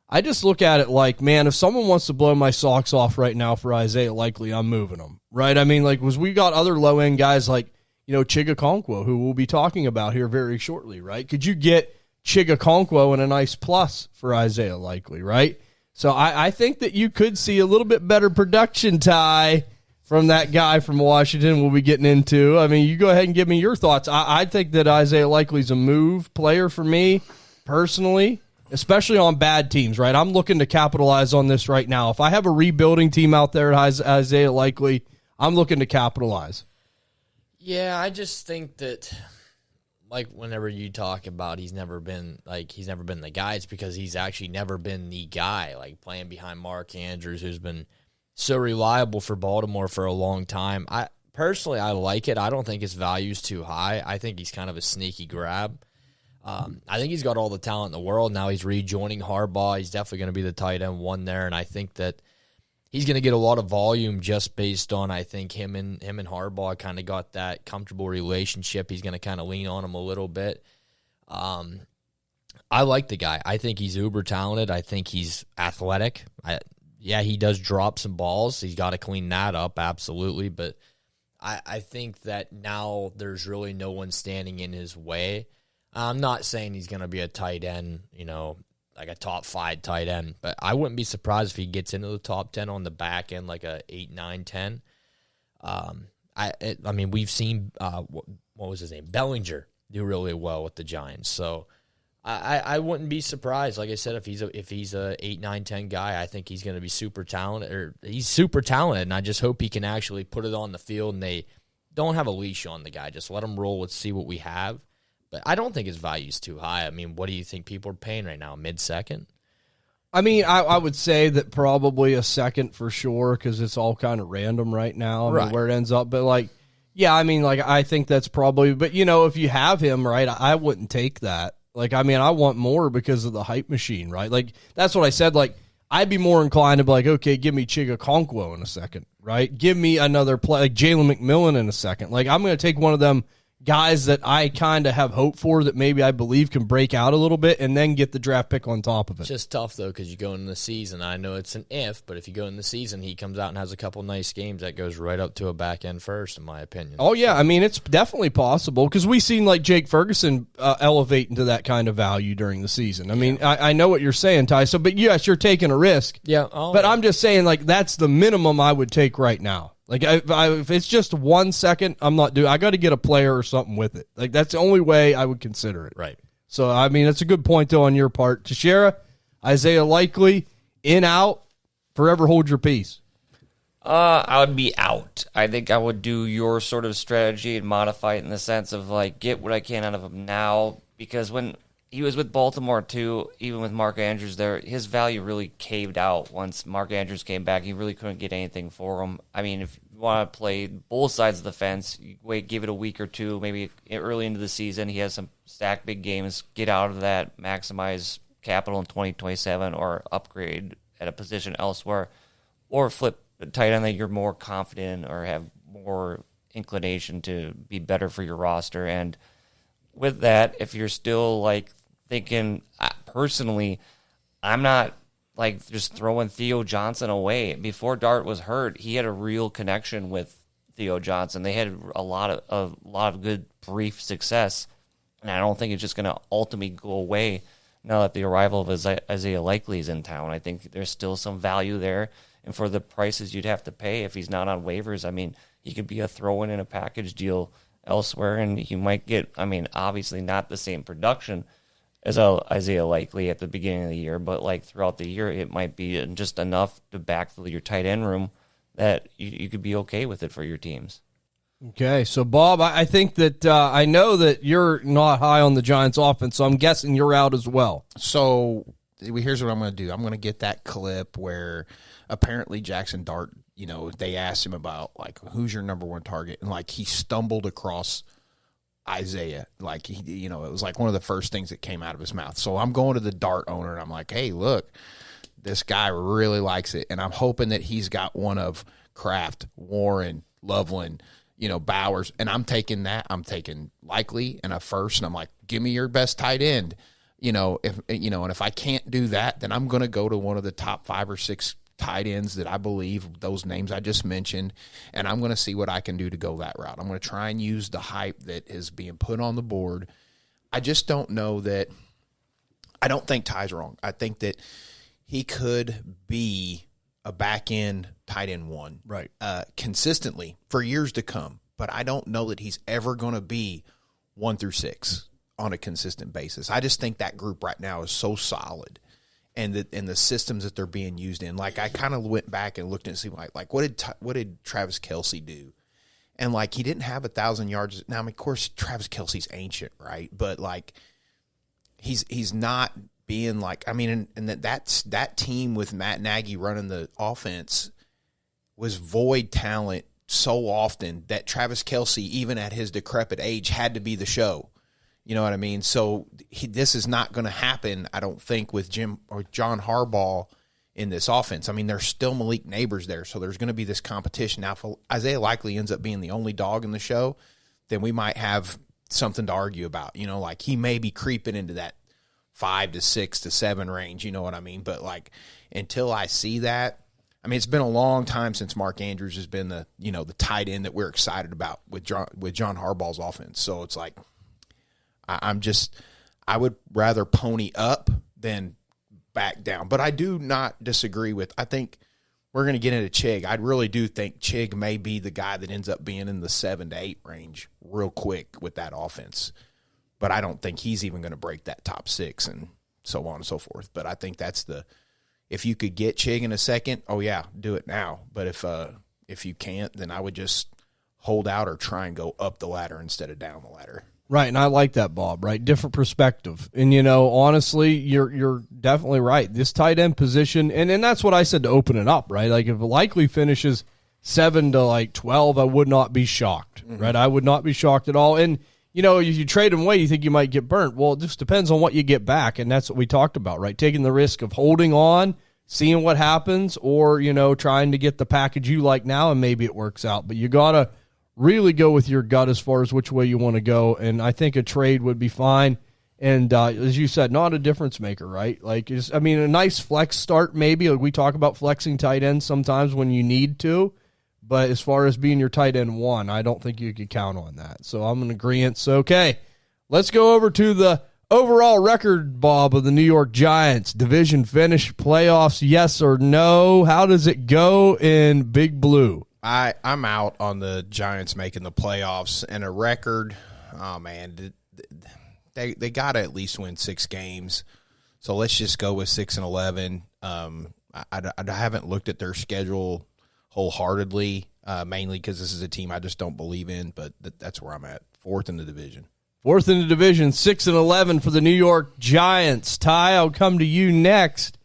A: I just look at it man, if someone wants to blow my socks off right now for Isaiah Likely, I'm moving them, right? I mean, we got other low-end guys Chigakonkwo, who we'll be talking about here very shortly, right? Could you get Chigakonkwo and a nice plus for Isaiah Likely, right? So I think that you could see a little bit better production, Ty, from that guy from Washington we'll be getting into. I mean, you go ahead and give me your thoughts. I think that Isaiah Likely's a move player for me, personally. Especially on bad teams, right? I'm looking to capitalize on this right now. If I have a rebuilding team out there that has Isaiah Likely, I'm looking to capitalize.
C: Yeah, I just think that, whenever you talk about he's never been the guy, it's because he's actually never been the guy, playing behind Mark Andrews, who's been so reliable for Baltimore for a long time. I like it. I don't think his value's too high. I think he's kind of a sneaky grab. I think he's got all the talent in the world. Now he's rejoining Harbaugh. He's definitely going to be the tight end one there, and I think that he's going to get a lot of volume just based on, I think, him and Harbaugh kind of got that comfortable relationship. He's going to kind of lean on him a little bit. I like the guy. I think he's uber talented. I think he's athletic. He does drop some balls. He's got to clean that up, absolutely. But I think that now there's really no one standing in his way. I'm not saying he's going to be a tight end, like a top 5 tight end, but I wouldn't be surprised if he gets into the top 10 on the back end, like a 8, 9, 10. We've seen what was his name, Bellinger, do really well with the Giants. So I wouldn't be surprised. Like I said, if he's a 8, 9, 10 guy, I think he's going to be super talented. He's super talented, and I just hope he can actually put it on the field. And they don't have a leash on the guy; just let him roll. Let's see what we have. But I don't think his value is too high. I mean, what do you think people are paying right now? Mid-second?
A: I mean, I would say that probably a second for sure because it's all kind of random right now. I mean, where it ends up. But, I think that's probably – but, if you have him, right, I wouldn't take that. I want more because of the hype machine, right? That's what I said. I'd be more inclined to be like, okay, give me Chigakonkwo in a second, right? Give me another play, like Jalen McMillan in a second. I'm going to take one of them guys that I kind of have hope for that maybe I believe can break out a little bit and then get the draft pick on top of it.
C: It's just tough, though, because you go into the season. I know it's an if, but if you go in the season, he comes out and has a couple nice games, that goes right up to a back end first, in my opinion.
A: Oh, yeah. It's definitely possible because we've seen Jake Ferguson elevate into that kind of value during the season. I know what you're saying, Ty. So, but yes, you're taking a risk.
C: Yeah.
A: But I'm just saying, that's the minimum I would take right now. If it's just 1 second, I'm not doing. I got to get a player or something with it. That's the only way I would consider it.
C: Right.
A: So that's a good point though on your part. Tessierja, Isaiah Likely, in, out, forever hold your peace.
D: I would be out. I think I would do your sort of strategy and modify it in the sense of get what I can out of him now, because when he was with Baltimore too, even with Mark Andrews there, his value really caved out once Mark Andrews came back. He really couldn't get anything for him. If you want to play both sides of the fence, you give it a week or two, maybe early into the season, he has some stacked big games, get out of that, maximize capital in 2027, or upgrade at a position elsewhere, or flip a tight end that you're more confident in or have more inclination to be better for your roster. And with that, if you're still thinking, personally, I'm not just throwing Theo Johnson away. Before Dart was hurt, he had a real connection with Theo Johnson. They had a lot of good brief success, and I don't think it's just going to ultimately go away now that the arrival of Isaiah Likely is in town. I think there's still some value there, and for the prices you'd have to pay if he's not on waivers, he could be a throw-in a package deal elsewhere, and you might get, obviously not the same production as Isaiah Likely at the beginning of the year, but throughout the year, it might be just enough to backfill your tight end room that you could be okay with it for your teams.
A: Okay, so Bob, I think that I know that you're not high on the Giants offense, so I'm guessing you're out as well.
E: So here's what I'm going to do. I'm going to get that clip where apparently Jaxson Dart, they asked him about who's your number one target, and he stumbled across Isaiah. It was one of the first things that came out of his mouth. So I'm going to the Dart owner and I'm like, hey, look, this guy really likes it, and I'm hoping that he's got one of Kraft, Warren, Loveland, Bowers, and I'm taking that. I'm taking Likely and a first, and I'm like, give me your best tight end. And if I can't do that, then I'm going to go to one of the top 5 or 6 tight ends that I believe, those names I just mentioned, and I'm going to see what I can do to go that route. I'm going to try and use the hype that is being put on the board. I just don't know that – I don't think Ty's wrong. I think that he could be a back-end tight end one consistently for years to come, but I don't know that he's ever going to be 1 through 6 on a consistent basis. I just think that group right now is so solid. And the systems that they're being used in, I kind of went back and looked and see what did Travis Kelce do, and he didn't have 1,000 yards. Now, of course, Travis Kelce's ancient, right? But he's not being and that team with Matt Nagy running the offense was void talent so often that Travis Kelce, even at his decrepit age, had to be the show. You know what I mean? So this is not going to happen, I don't think, with Jim or John Harbaugh in this offense. I mean, there's still Malik Nabers there, so there's going to be this competition. Now, if Isaiah likely ends up being the only dog in the show, then we might have something to argue about. You know, like he may be creeping into that 5 to 6 to 7 range, you know what I mean? But, like, until I see that, I mean, it's been a long time since Mark Andrews has been the tight end that we're excited about with John Harbaugh's offense. So it's like I would rather pony up than back down. But I do not disagree with, I think we're going to get into Chig. I really do think Chig may be the guy that ends up being in the 7 to 8 range real quick with that offense. But I don't think he's even going to break that top 6 and so on and so forth. But I think that's if you could get Chig in a second, oh yeah, do it now. But if you can't, then I would just hold out or try and go up the ladder instead of down the ladder.
A: Right, and I like that, Bob, right? Different perspective. And, honestly, you're definitely right. This tight end position, and that's what I said to open it up, right? Like, if it likely finishes 7 to, 12, I would not be shocked, right? I would not be shocked at all. And, if you trade him away, you think you might get burnt. Well, it just depends on what you get back, and that's what we talked about, right? Taking the risk of holding on, seeing what happens, or, trying to get the package you like now, and maybe it works out. But you got to really go with your gut as far as which way you want to go, and I think a trade would be fine. And as you said, not a difference maker, right? Like, a nice flex start maybe. Like we talk about flexing tight ends sometimes when you need to, but as far as being your tight end 1, I don't think you could count on that. So I'm in agreement. So, okay, let's go over to the overall record, Bob, of the New York Giants. Division finish, playoffs, yes or no? How does it go in Big Blue?
E: I'm out on the Giants making the playoffs, and a record, oh man, they got to at least win 6 games. So let's just go with 6-11. I haven't looked at their schedule wholeheartedly, mainly because this is a team I just don't believe in, but that's where I'm at. 4th in the division.
A: 4th in the division, 6-11 for the New York Giants. Ty, I'll come to you next.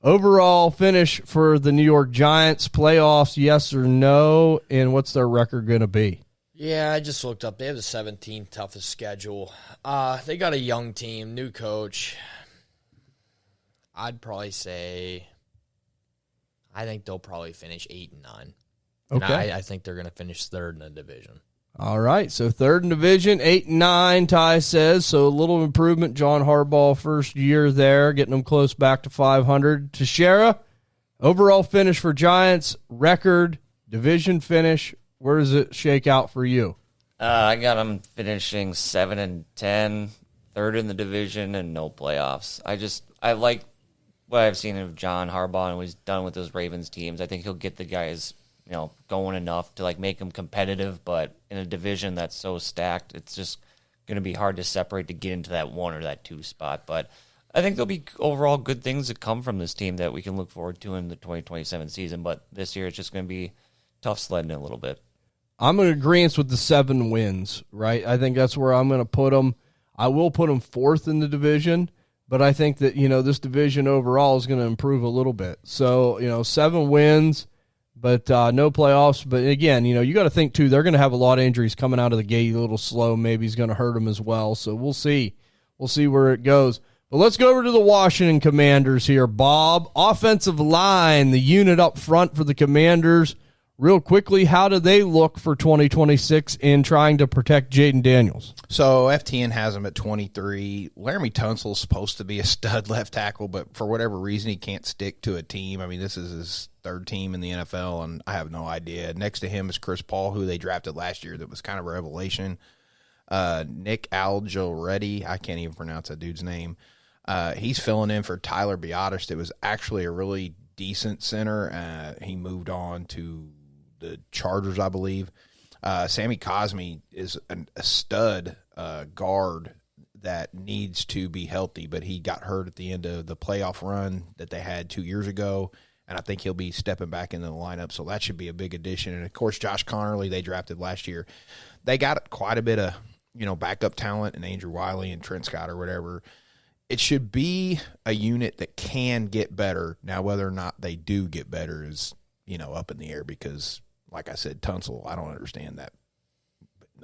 A: Overall finish for the New York Giants, playoffs, yes or no, and what's their record going to be?
C: Yeah, I just looked up. They have the 17th toughest schedule. They got a young team, new coach. I'd probably say I think they'll probably finish 8-9.
A: Okay.
C: And I think they're going to finish 3rd in the division.
A: All right, so 3rd in division, 8-9, Ty says. So a little improvement. John Harbaugh, first year there, getting them close back to 500. Tessierja, overall finish for Giants, record, division finish. Where does it shake out for you?
D: I got them finishing 7-10, 3rd in the division, and no playoffs. I like what I've seen of John Harbaugh and what he's done with those Ravens teams. I think he'll get the guys going enough to make them competitive, but in a division that's so stacked, it's just going to be hard to separate to get into that 1 or that 2 spot. But I think there'll be overall good things that come from this team that we can look forward to in the 2027 season. But this year, it's just going to be tough sledding a little bit.
A: I'm in agreement with the 7 wins, right? I think that's where I'm going to put them. I will put them 4th in the division, but I think that, this division overall is going to improve a little bit. So, 7 wins. But no playoffs. But again, you got to think, too, they're going to have a lot of injuries coming out of the gate, a little slow. Maybe he's going to hurt them as well. So we'll see. We'll see where it goes. But let's go over to the Washington Commanders here, Bob. Offensive line, the unit up front for the Commanders. Real quickly, how do they look for 2026 in trying to protect Jayden Daniels?
E: So FTN has him at 23. Laramie Tunsil's supposed to be a stud left tackle, but for whatever reason, he can't stick to a team. I mean, this is his 3rd team in the NFL, and I have no idea. Next to him is Chris Paul, who they drafted last year that was kind of a revelation. Nick Algioretti, I can't even pronounce that dude's name. He's filling in for Tyler Biotis. It was actually a really decent center. He moved on to the Chargers, I believe. Sammy Cosme is a stud guard that needs to be healthy, but he got hurt at the end of the playoff run that they had 2 years ago, and I think he'll be stepping back into the lineup, so that should be a big addition. And, of course, Josh Connerly, they drafted last year. They got quite a bit of, backup talent, and Andrew Wiley and Trent Scott or whatever. It should be a unit that can get better. Now, whether or not they do get better is, up in the air because, like I said, Tunsil, I don't understand that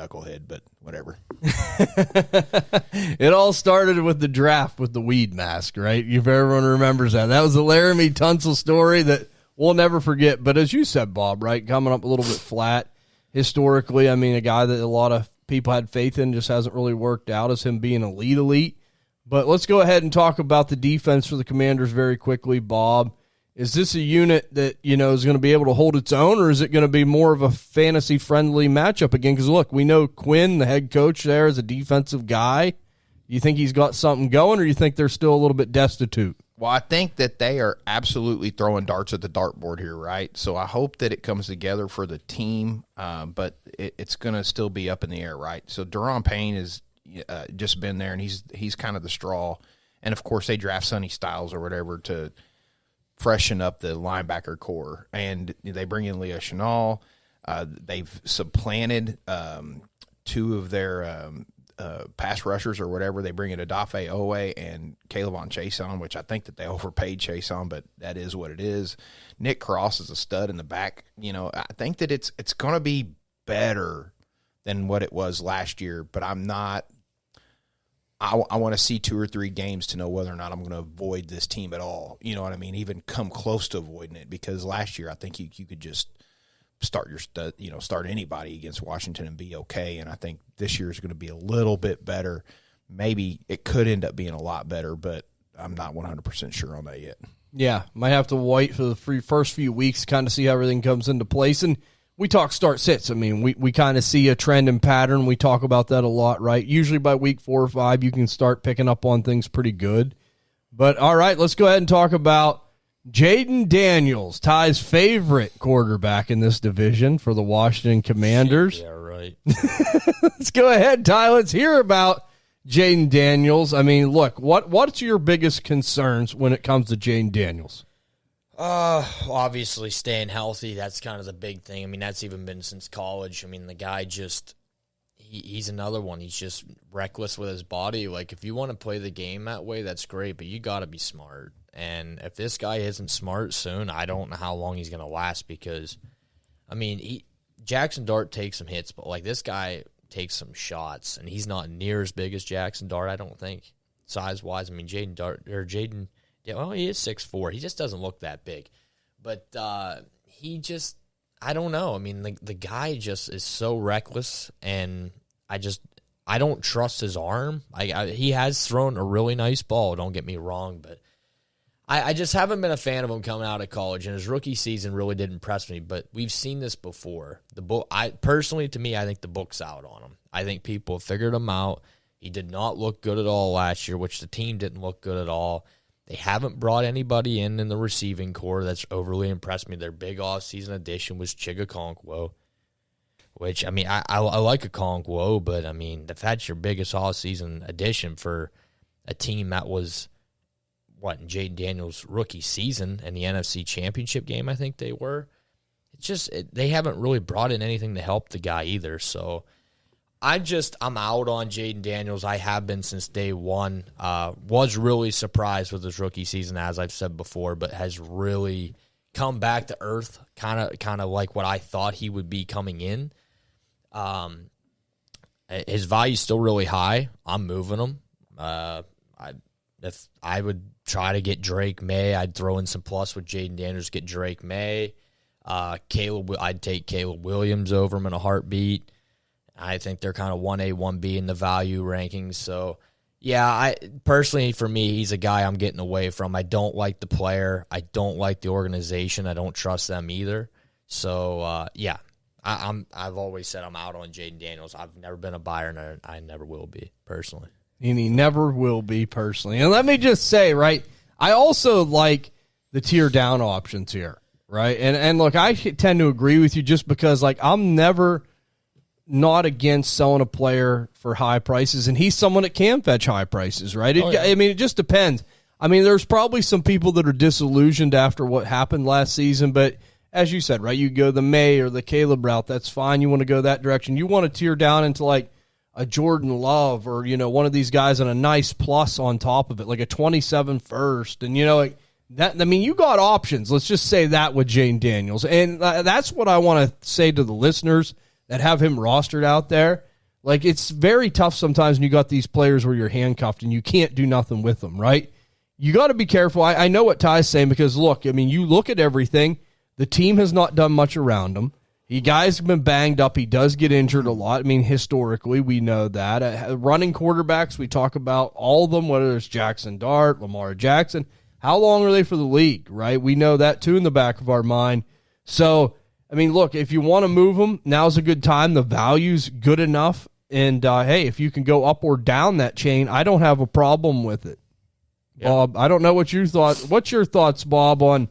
E: knucklehead, but whatever.
A: It all started with the draft with the weed mask, right? If everyone remembers that. That was the Laramie Tunsil story that we'll never forget. But as you said, Bob, right, coming up a little bit flat historically. I mean, a guy that a lot of people had faith in just hasn't really worked out as him being elite. But let's go ahead and talk about the defense for the Commanders very quickly, Bob. Is this a unit that, is going to be able to hold its own, or is it going to be more of a fantasy-friendly matchup again? Because, look, we know Quinn, the head coach there, is a defensive guy. You think he's got something going, or you think they're still a little bit destitute?
E: Well, I think that they are absolutely throwing darts at the dartboard here, right? So I hope that it comes together for the team, but it's going to still be up in the air, right? So Daron Payne has just been there, and he's kind of the straw. And, of course, they draft Sonny Styles or whatever to – freshen up the linebacker core, and they bring in Leo Chenal. They've supplanted two of their pass rushers or whatever. They bring in Odafe Owe and Caleb Chason, which I think that they overpaid Chason, but that is what it is. Nick Cross is a stud in the back. I think that it's going to be better than what it was last year, but I'm not. I want to see 2 or 3 games to know whether or not I'm going to avoid this team at all. You know what I mean? Even come close to avoiding it, because last year I think you could just start anybody against Washington and be okay. And I think this year is going to be a little bit better. Maybe it could end up being a lot better, but I'm not 100% sure on that yet.
A: Yeah, might have to wait for the first few weeks to kind of see how everything comes into place. And we talk start-sits. I mean, we kind of see a trend and pattern. We talk about that a lot, right? Usually by week 4 or 5, you can start picking up on things pretty good. But, all right, let's go ahead and talk about Jayden Daniels, Ty's favorite quarterback in this division for the Washington Commanders.
C: Yeah, right.
A: Let's go ahead, Ty. Let's hear about Jayden Daniels. I mean, look, what's your biggest concerns when it comes to Jayden Daniels?
C: Obviously staying healthy, that's kind of the big thing. I mean, that's even been since college. I mean, the guy just, he's another one. He's just reckless with his body. Like, if you want to play the game that way, that's great, but you got to be smart. And if this guy isn't smart soon, I don't know how long he's going to last, because, I mean, Jaxson Dart takes some hits, but, like, this guy takes some shots, and he's not near as big as Jaxson Dart, I don't think, size-wise. I mean, Jayden, yeah, well, he is 6'4". He just doesn't look that big. But he just, I don't know. I mean, the guy just is so reckless, and I don't trust his arm. He has thrown a really nice ball, don't get me wrong, but I just haven't been a fan of him coming out of college, and his rookie season really did impress me, but we've seen this before. Personally, to me, I think the book's out on him. I think people have figured him out. He did not look good at all last year, which the team didn't look good at all. They haven't brought anybody in the receiving core that's overly impressed me. Their big offseason addition was Chigakonkwo, which, I mean, I like Okonkwo, but, I mean, if that's your biggest offseason addition for a team that was, in Jayden Daniels' rookie season in the NFC Championship game, I think they were, they haven't really brought in anything to help the guy either, so I'm out on Jayden Daniels. I have been since day one. Was really surprised with his rookie season, as I've said before, but has really come back to earth, kind of like what I thought he would be coming in. His value's still really high. I'm moving him. If I would try to get Drake May, I'd throw in some plus with Jayden Daniels, get Drake May. I'd take Caleb Williams over him in a heartbeat. I think they're kind of 1A, 1B in the value rankings. So, yeah, personally, for me, he's a guy I'm getting away from. I don't like the player. I don't like the organization. I don't trust them either. So, yeah, I've always said I'm out on Jayden Daniels. I've never been a buyer, and I never will be, personally.
A: And he never will be, personally. And let me just say, right, I also like the tier down options here, right? And look, I tend to agree with you just because, like, I'm never not against selling a player for high prices, and he's someone that can fetch high prices, right? I mean, it just depends. I mean, there's probably some people that are disillusioned after what happened last season, but as you said, right, you go the May or the Caleb route, that's fine. You want to go that direction. You want to tier down into, like, a Jordan Love or, one of these guys and a nice plus on top of it, like a 27 first, and, like that. I mean, you got options. Let's just say that with Jayden Daniels, and that's what I want to say to the listeners that have him rostered out there. Like, it's very tough sometimes when you got these players where you're handcuffed and you can't do nothing with them, right? You got to be careful. I know what Ty's saying because, look, I mean, you look at everything. The team has not done much around him. Guys have been banged up. He does get injured a lot. I mean, historically, we know that. Running quarterbacks, we talk about all of them, whether it's Jaxson Dart, Lamar Jackson. How long are they for the league, right? We know that, too, in the back of our mind. So, I mean, look, if you want to move them, now's a good time. The value's good enough. And, hey, if you can go up or down that chain, I don't have a problem with it. Yeah. Bob, I don't know what you thought. What's your thoughts, Bob, on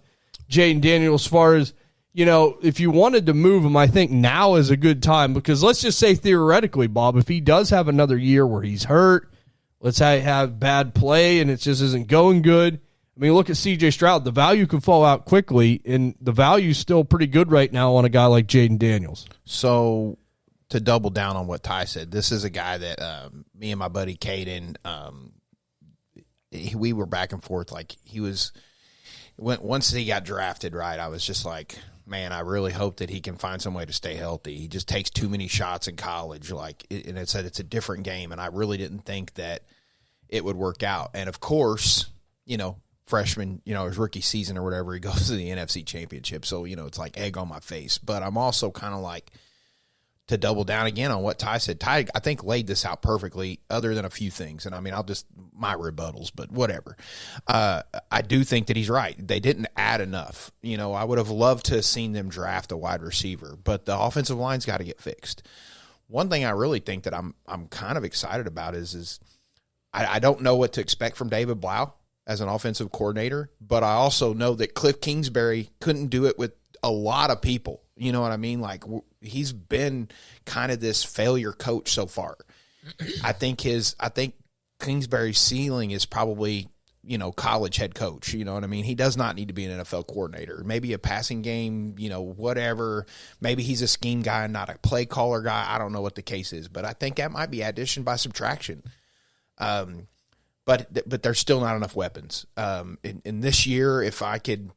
A: Jayden Daniels as far as, you know, if you wanted to move him, I think now is a good time because let's just say theoretically, Bob, if he does have another year where he's hurt, let's say have bad play and it just isn't going good. I mean, look at C.J. Stroud. The value can fall out quickly, and the value's still pretty good right now on a guy like Jayden Daniels.
E: So to double down on what Ty said, this is a guy that me and my buddy Caden, we were back and forth. Like once he got drafted, right, I was just like, man, I really hope that he can find some way to stay healthy. He just takes too many shots in college, and it's a different game, and I really didn't think that it would work out. And, of course, you know, freshman, you know, his rookie season or whatever, he goes to the NFC Championship. So, you know, it's like egg on my face. But I'm also kind of like, to double down again on what Ty said, Ty, I think, laid this out perfectly other than a few things. And, I mean, my rebuttals, but whatever. I do think that he's right. They didn't add enough. You know, I would have loved to have seen them draft a wide receiver, but the offensive line's got to get fixed. One thing I really think that I'm kind of excited about is I don't know what to expect from David Blau as an offensive coordinator, but I also know that Cliff Kingsbury couldn't do it with a lot of people. You know what I mean? Like, he's been kind of this failure coach so far. I think Kingsbury's ceiling is probably, you know, college head coach. You know what I mean? He does not need to be an NFL coordinator. Maybe a passing game, you know, whatever. Maybe he's a scheme guy and not a play caller guy. I don't know what the case is, but I think that might be addition by subtraction. But there's still not enough weapons. In this year, if I could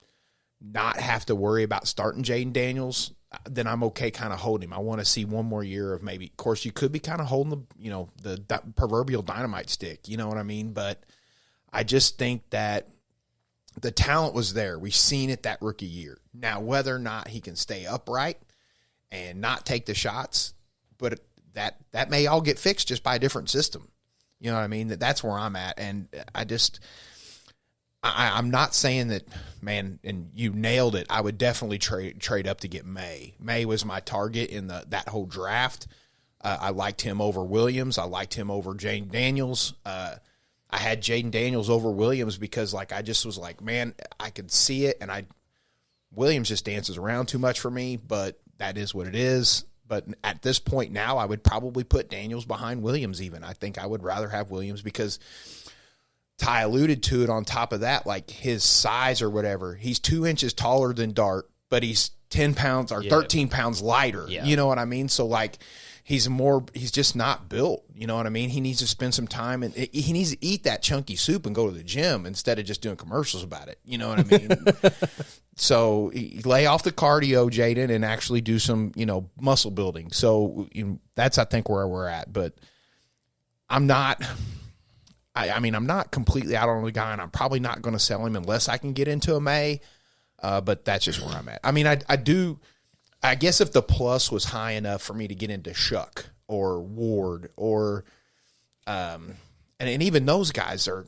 E: not have to worry about starting Jayden Daniels, then I'm okay kind of holding him. I want to see one more year of maybe, of course, you could be kind of holding the proverbial dynamite stick, you know what I mean? But I just think that the talent was there. We've seen it that rookie year. Now, whether or not he can stay upright and not take the shots, but that may all get fixed just by a different system. You know what I mean? That's where I'm at. And I'm not saying that, man, and you nailed it. I would definitely trade up to get May. May was my target in that whole draft. I liked him over Williams. I liked him over Jayden Daniels. I had Jayden Daniels over Williams because, like, I just was like, man, I could see it, and Williams just dances around too much for me, but that is what it is. But at this point now, I would probably put Daniels behind Williams even. I think I would rather have Williams because Ty alluded to it on top of that, like his size or whatever. He's 2 inches taller than Dart, but he's 10 pounds or 13 pounds lighter. Yeah. You know what I mean? So, like, he's just not built. You know what I mean? He needs to spend some time, and he needs to eat that chunky soup and go to the gym instead of just doing commercials about it. You know what I mean? So lay off the cardio, Jayden, and actually do some, you know, muscle building. So that's, I think, where we're at. But I'm not – I mean, I'm not completely out on the guy, and I'm probably not going to sell him unless I can get into a May. But that's just where I'm at. I mean, I guess if the plus was high enough for me to get into Shuck or Ward or and even those guys are,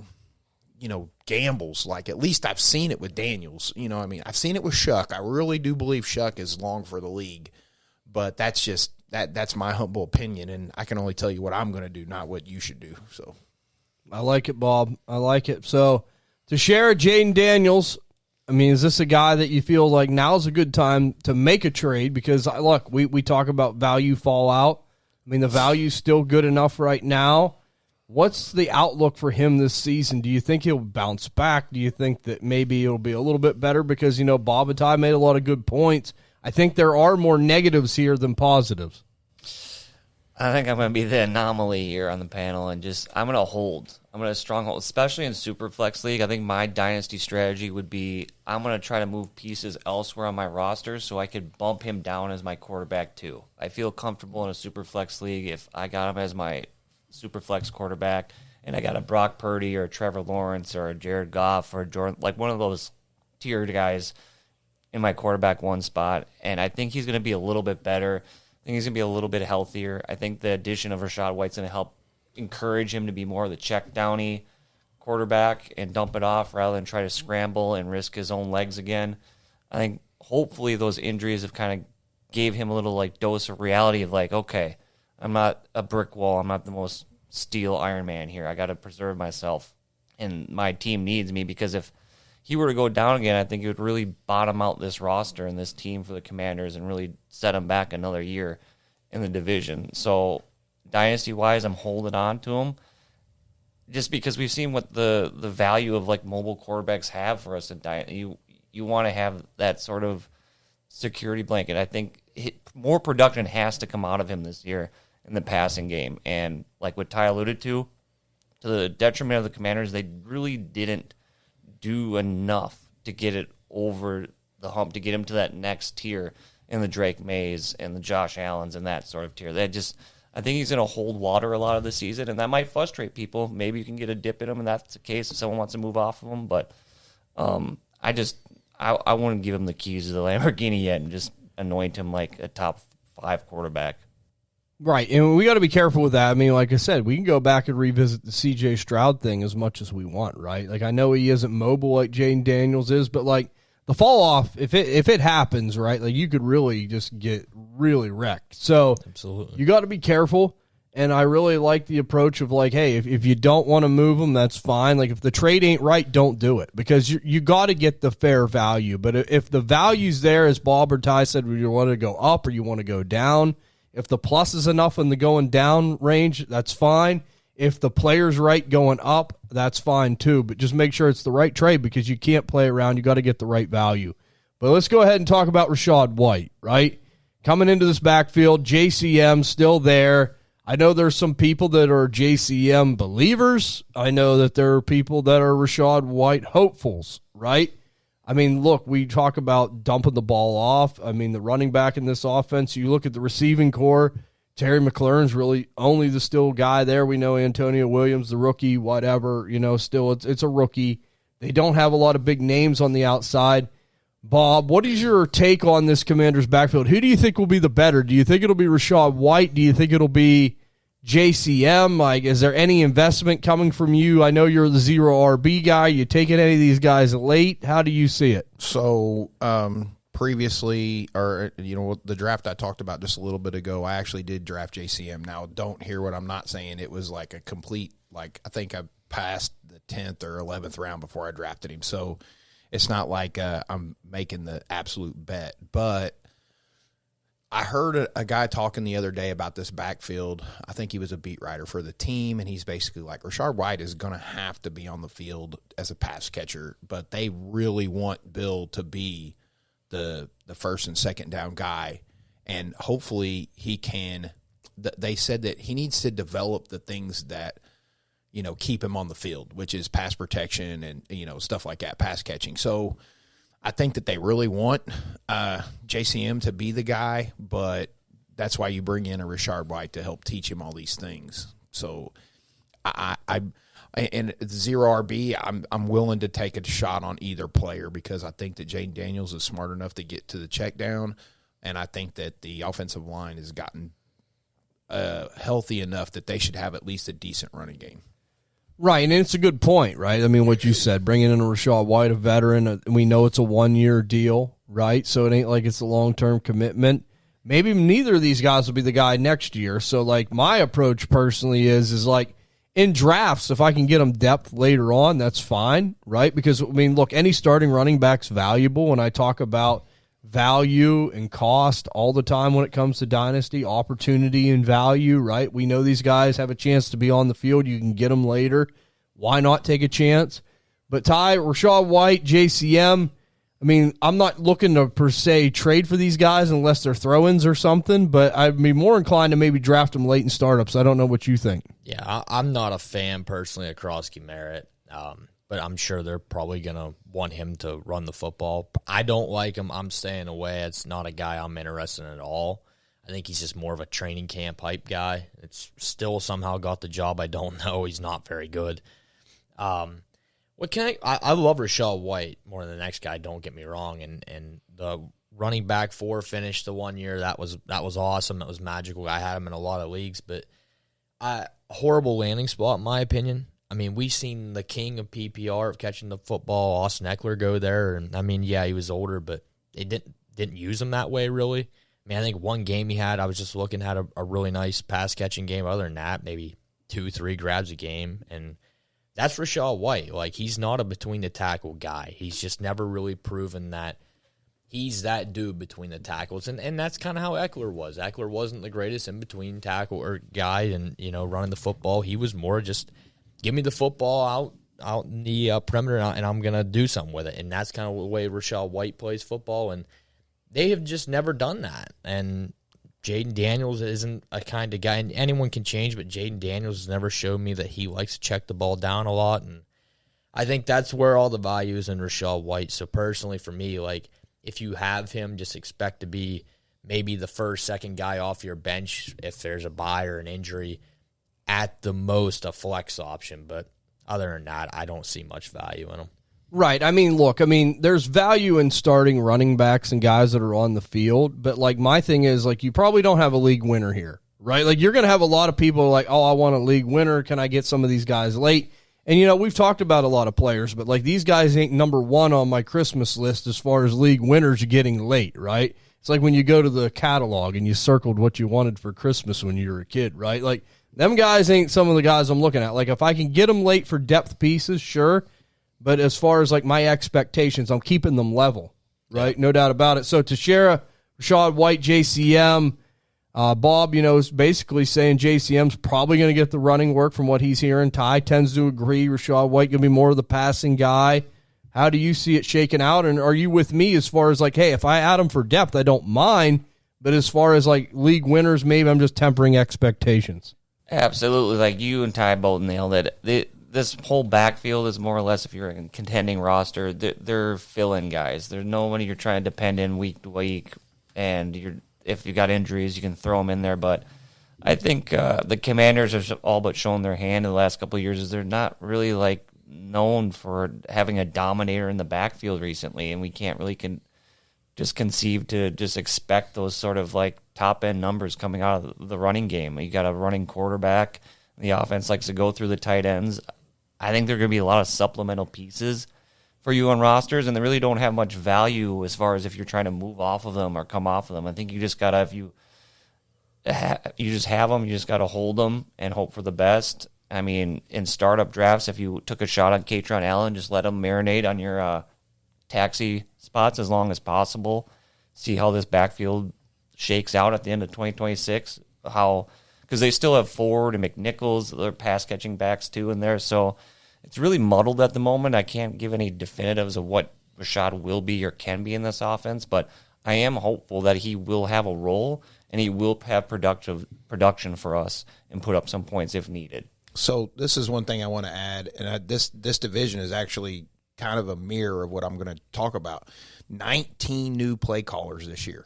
E: you know, gambles. Like, at least I've seen it with Daniels. You know what I mean? I've seen it with Shuck. I really do believe Shuck is long for the league. But that's just that's my humble opinion, and I can only tell you what I'm going to do, not what you should do. So
A: I like it, Bob. I like it. So to share Jayden Daniels, I mean, is this a guy that you feel like now's a good time to make a trade? Because, look, we talk about value fallout. I mean, the value's still good enough right now. What's the outlook for him this season? Do you think he'll bounce back? Do you think that maybe it'll be a little bit better? Because, you know, Bob and Ty made a lot of good points. I think there are more negatives here than positives.
D: I think I'm going to be the anomaly here on the panel, and I'm going to hold. I'm going to stronghold, especially in Superflex League. I think my dynasty strategy would be I'm going to try to move pieces elsewhere on my roster so I could bump him down as my quarterback too. I feel comfortable in a Superflex League if I got him as my Superflex quarterback, and I got a Brock Purdy or a Trevor Lawrence or a Jared Goff or a Jordan, like one of those tiered guys in my quarterback one spot, and I think he's going to be a little bit better. I think he's going to be a little bit healthier. I think the addition of Rachaad White's going to help encourage him to be more of the check downy quarterback and dump it off rather than try to scramble and risk his own legs again. I think hopefully those injuries have kind of gave him a little like dose of reality of like, okay, I'm not a brick wall. I'm not the most steel Iron Man here. I got to preserve myself, and my team needs me, because if he were to go down again, I think it would really bottom out this roster and this team for the Commanders and really set them back another year in the division. So dynasty-wise, I'm holding on to him just because we've seen what the value of like mobile quarterbacks have for us in dynasty. You want to have that sort of security blanket. I think more production has to come out of him this year in the passing game. And like what Ty alluded to the detriment of the Commanders, they really didn't do enough to get it over the hump, to get him to that next tier in the Drake Mays and the Josh Allens and that sort of tier. I think he's going to hold water a lot of the season, and that might frustrate people. Maybe you can get a dip in him, and that's the case if someone wants to move off of him. But I wouldn't give him the keys to the Lamborghini yet and just anoint him like a top 5 quarterback.
A: Right, and we got to be careful with that. I mean, like I said, we can go back and revisit the C.J. Stroud thing as much as we want, right? Like, I know he isn't mobile like Jayden Daniels is, but, like, the fall-off, if it happens, right, like, you could really just get really wrecked. So
C: absolutely,
A: you got to be careful, and I really like the approach of, like, hey, if you don't want to move them, that's fine. Like, if the trade ain't right, don't do it, because you got to get the fair value. But if the value's there, as Bob or Ty said, you want to go up or you want to go down, if the plus is enough in the going down range, that's fine. If the player's right going up, that's fine too. But just make sure it's the right trade, because you can't play around. You got to get the right value. But let's go ahead and talk about Rachaad White, right? Coming into this backfield, JCM still there. I know there's some people that are JCM believers. I know that there are people that are Rachaad White hopefuls, right? I mean, look, we talk about dumping the ball off. I mean, the running back in this offense, you look at the receiving core, Terry McLaurin's really only the still guy there. We know Antonio Williams, the rookie, whatever, still it's a rookie. They don't have a lot of big names on the outside. Bob, what is your take on this Commanders backfield? Who do you think will be the better? Do you think it'll be Rachaad White? Do you think it'll be JCM? Like, is there any investment coming from you? I know you're the zero RB guy. You taking any of these guys late? How do you see it?
E: So, previously, or the draft I talked about just a little bit ago, I actually did draft JCM. Now, don't hear what I'm not saying. It was like a complete, like, I think I passed the 10th or 11th round before I drafted him. So it's not like I'm making the absolute bet. But I heard a guy talking the other day about this backfield. I think he was a beat writer for the team, and he's basically like, Rachaad White is going to have to be on the field as a pass catcher, but they really want Bill to be the first and second down guy, and hopefully he can. They said that he needs to develop the things that keep him on the field, which is pass protection and stuff like that, pass catching. So I think that they really want JCM to be the guy, but that's why you bring in a Rachaad White to help teach him all these things. So and zero RB, I'm willing to take a shot on either player, because I think that Jayden Daniels is smart enough to get to the check down, and I think that the offensive line has gotten healthy enough that they should have at least a decent running game.
A: Right, and it's a good point, right? I mean, what you said, bringing in a Rachaad White, a veteran, we know it's a one-year deal, right? So it ain't like it's a long-term commitment. Maybe neither of these guys will be the guy next year. So, like, my approach personally is like, in drafts, if I can get them depth later on, that's fine, right? Because, I mean, look, any starting running back's valuable. When I talk about value and cost all the time when it comes to Dynasty, opportunity and value, right? We know these guys have a chance to be on the field. You can get them later. Why not take a chance? But Ty, Rachaad White, JCM, I mean, I'm not looking to per se trade for these guys unless they're throw-ins or something, but I'd be more inclined to maybe draft them late in startups. I don't know what you think.
C: Yeah, I'm not a fan personally of Krosky Merritt, but I'm sure they're probably going to want him to run the football. I don't like him. I'm staying away. It's not a guy I'm interested in at all. I think he's just more of a training camp hype guy. It's still somehow got the job. I don't know. He's not very good. I love Rachaad White more than the next guy, don't get me wrong. And the running back 4 finish the 1 year, that was awesome. That was magical. I had him in a lot of leagues, but horrible landing spot in my opinion. I mean, we've seen the king of PPR of catching the football, Austin Eckler, go there. And I mean, yeah, he was older, but they didn't use him that way really. I mean, I think one game he had, I was just looking at a really nice pass catching game. Other than that, maybe 2-3 grabs a game, and that's Rachaad White. Like, he's not a between the tackle guy. He's just never really proven that he's that dude between the tackles, and that's kind of how Eckler was. Eckler wasn't the greatest in between tackle or guy, and running the football. He was more just give me the football out in the perimeter, and I'm gonna do something with it. And that's kind of the way Rachaad White plays football, and they have just never done that. And Jayden Daniels isn't a kind of guy, and anyone can change, but Jayden Daniels has never showed me that he likes to check the ball down a lot, and I think that's where all the value is in Rachaad White. So personally for me, like, if you have him, just expect to be maybe the first, second guy off your bench if there's a bye or an injury, at the most a flex option. But other than that, I don't see much value in him.
A: Right. I mean, look, there's value in starting running backs and guys that are on the field, but, like, my thing is, like, you probably don't have a league winner here, right? Like, you're going to have a lot of people like, oh, I want a league winner. Can I get some of these guys late? And, we've talked about a lot of players, but, like, these guys ain't number one on my Christmas list as far as league winners getting late, right? It's like when you go to the catalog and you circled what you wanted for Christmas when you were a kid, right? Like, them guys ain't some of the guys I'm looking at. Like, if I can get them late for depth pieces, sure. But as far as, like, my expectations, I'm keeping them level, right? Yeah. No doubt about it. So, Tessierja, Rachaad White, JCM, Bob, is basically saying JCM's probably going to get the running work from what he's hearing. Ty tends to agree. Rachaad White going to be more of the passing guy. How do you see it shaking out? And are you with me as far as, like, hey, if I add him for depth, I don't mind. But as far as, like, league winners, maybe I'm just tempering expectations.
D: Absolutely. Like, you and Ty both nailed it. This whole backfield is more or less, if you're a contending roster, they're fill-in guys. There's nobody you're trying to depend in week to week, and if you got injuries, you can throw them in there. But I think the Commanders have all but shown their hand in the last couple of years. Is they're not really, like, known for having a dominator in the backfield recently, and we can't really just conceive to just expect those sort of, like, top-end numbers coming out of the running game. You got a running quarterback. The offense likes to go through the tight ends. I think there are going to be a lot of supplemental pieces for you on rosters, and they really don't have much value as far as if you're trying to move off of them or come off of them. I think you just got to, if you just have them, you just got to hold them and hope for the best. I mean, in startup drafts, if you took a shot on Katron Allen, just let him marinate on your taxi spots as long as possible. See how this backfield shakes out at the end of 2026, because they still have Ford and McNichols, their pass-catching backs, too, in there. So it's really muddled at the moment. I can't give any definitives of what Rachaad will be or can be in this offense, but I am hopeful that he will have a role and he will have production for us and put up some points if needed.
E: So this is one thing I want to add, and this division is actually kind of a mirror of what I'm going to talk about. 19 new play callers this year.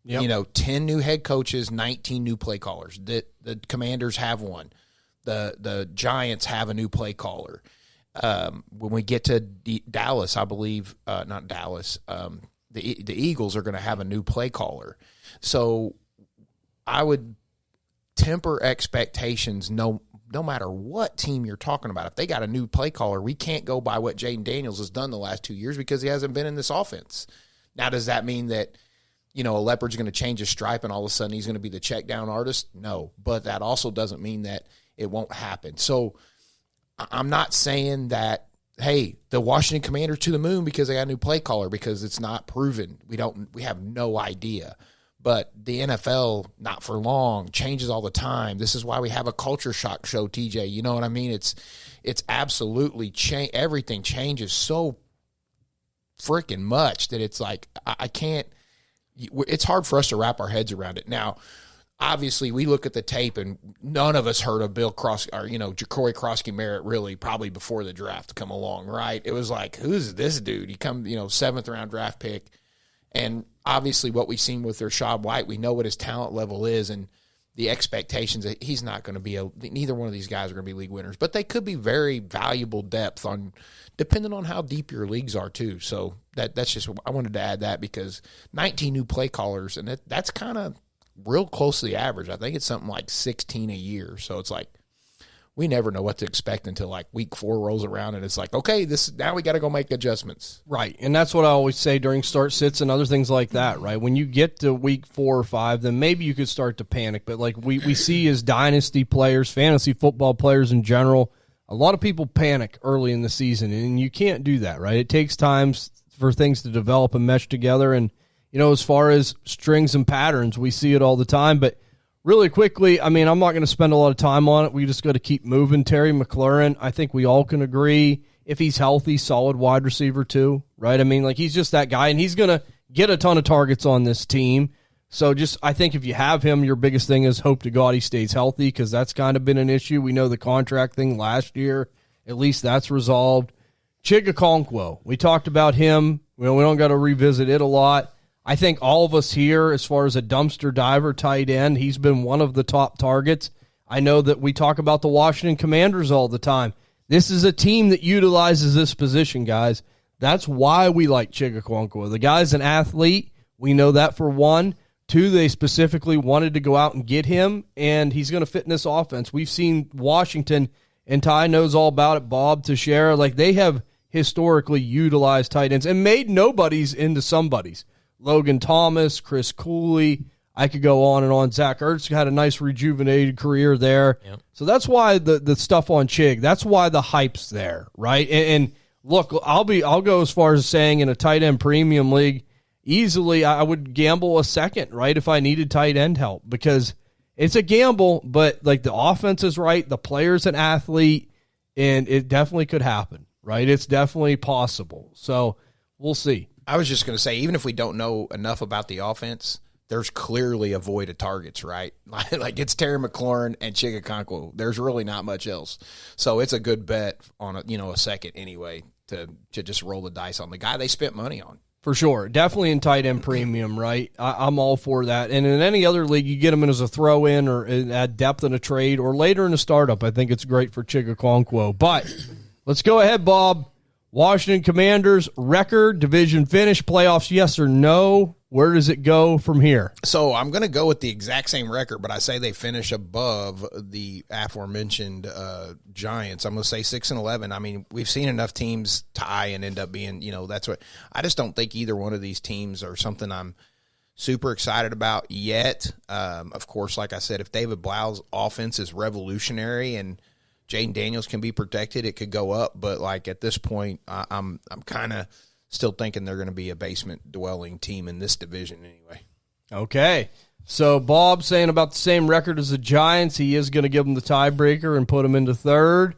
E: Yep. 10 new head coaches, 19 new play callers. The Commanders have one. The Giants have a new play caller. When we get to Dallas, I believe, not Dallas, the Eagles are going to have a new play caller. So I would temper expectations no matter what team you're talking about. If they got a new play caller, we can't go by what Jayden Daniels has done the last 2 years because he hasn't been in this offense. Now, does that mean that a Leopard's going to change his stripe and all of a sudden he's going to be the check down artist? No, but that also doesn't mean that it won't happen. So I'm not saying that, hey, the Washington Commanders to the moon because they got a new play caller, because it's not proven. We have no idea. But the NFL, not for long, changes all the time. This is why we have a culture shock show, TJ. You know what I mean? It's absolutely everything changes so freaking much that it's like I can't. It's hard for us to wrap our heads around it. Now, obviously, we look at the tape, and none of us heard of Bill Cross or Ja'Cory Krosky-Merritt really probably before the draft come along, right? It was like, who's this dude? He come 7th round draft pick, and obviously what we've seen with Rachaad White, we know what his talent level is, and the expectations that he's not going to be neither one of these guys are going to be league winners, but they could be very valuable depth depending on how deep your leagues are too. So that's just, I wanted to add that because 19 new play callers, and that's kind of real close to the average. I think it's something like 16 a year. So it's like, we never know what to expect until like week 4 rolls around, and it's like, okay, now we got to go make adjustments.
A: Right, and that's what I always say during start sits and other things like that, right? When you get to week 4 or 5, then maybe you could start to panic. But like we see as dynasty players, fantasy football players in general, a lot of people panic early in the season, and you can't do that, right? It takes time for things to develop and mesh together, and as far as strings and patterns, we see it all the time, but really quickly, I mean, I'm not going to spend a lot of time on it. We just got to keep moving. Terry McLaurin, I think we all can agree, if he's healthy, solid wide receiver too, right? I mean, like he's just that guy, and he's going to get a ton of targets on this team. So I think if you have him, your biggest thing is hope to God he stays healthy because that's kind of been an issue. We know the contract thing last year. At least that's resolved. Chigakonkwo, we talked about him. We don't got to revisit it a lot. I think all of us here, as far as a dumpster diver tight end, he's been one of the top targets. I know that we talk about the Washington Commanders all the time. This is a team that utilizes this position, guys. That's why we like Chigakonkwo. The guy's an athlete. We know that for one. 2, they specifically wanted to go out and get him, and he's going to fit in this offense. We've seen Washington, and Ty knows all about it, Bob, Tessier, like they have historically utilized tight ends and made nobodies into somebodies. Logan Thomas, Chris Cooley, I could go on and on. Zach Ertz had a nice rejuvenated career there. Yep. So that's why the stuff on Chig, that's why the hype's there, right? And look, I'll go as far as saying in a tight end premium league, easily I would gamble a second, right, if I needed tight end help because it's a gamble, but like the offense is right, the player's an athlete, and it definitely could happen, right? It's definitely possible. So we'll see.
E: I was just going to say, even if we don't know enough about the offense, there's clearly a void of targets, right? Like it's Terry McLaurin and Chigakonkwo. There's really not much else. So it's a good bet on a second anyway to just roll the dice on the guy they spent money on.
A: For sure. Definitely in tight end premium, right? I'm all for that. And in any other league, you get him in as a throw-in or add depth in a trade or later in a startup. I think it's great for Chigakonkwo. But let's go ahead, Bob. Washington Commanders, record, division finish, playoffs, yes or no? Where does it go from here?
E: So I'm going to go with the exact same record, but I say they finish above the aforementioned Giants. I'm going to say 6-11. I mean, we've seen enough teams tie and end up being, that's what – I just don't think either one of these teams are something I'm super excited about yet. Of course, like I said, if David Blau's offense is revolutionary and – Jayden Daniels can be protected, it could go up, but like at this point, I'm kind of still thinking they're going to be a basement-dwelling team in this division anyway.
A: Okay. So Bob saying about the same record as the Giants. He is going to give them the tiebreaker and put them into third.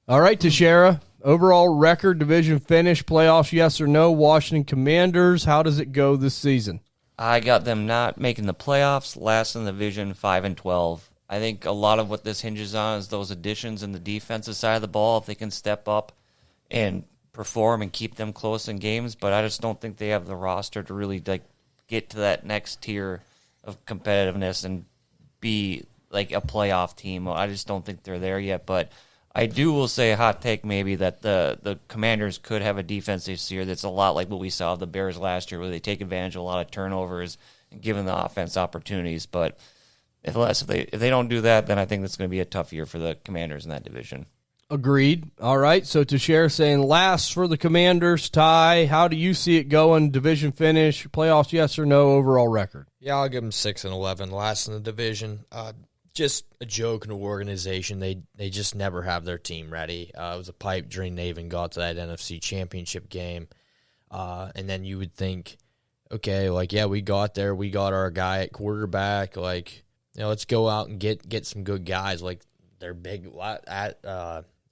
A: All right, Tessierja, overall record, division finish, playoffs, yes or no, Washington Commanders. How does it go this season?
D: I got them not making the playoffs, last in the division, 5-12. I think a lot of what this hinges on is those additions in the defensive side of the ball, if they can step up and perform and keep them close in games. But I just don't think they have the roster to really get to that next tier of competitiveness and be like a playoff team. I just don't think they're there yet. But I will say a hot take maybe that the Commanders could have a defense this year that's a lot like what we saw of the Bears last year, where they take advantage of a lot of turnovers and giving the offense opportunities. But if they don't do that, then I think it's going to be a tough year for the Commanders in that division.
A: Agreed. All right, so Tessier saying last for the Commanders. Ty, how do you see it going? Division finish, playoffs, yes or no, overall record?
C: Yeah, I'll give them 6-11, last in the division. Just a joke in the organization. They just never have their team ready. It was a pipe dream they even got to that NFC Championship game. And then you would think, okay, like, yeah, we got there. We got our guy at quarterback, like, let's go out and get some good guys. Like their big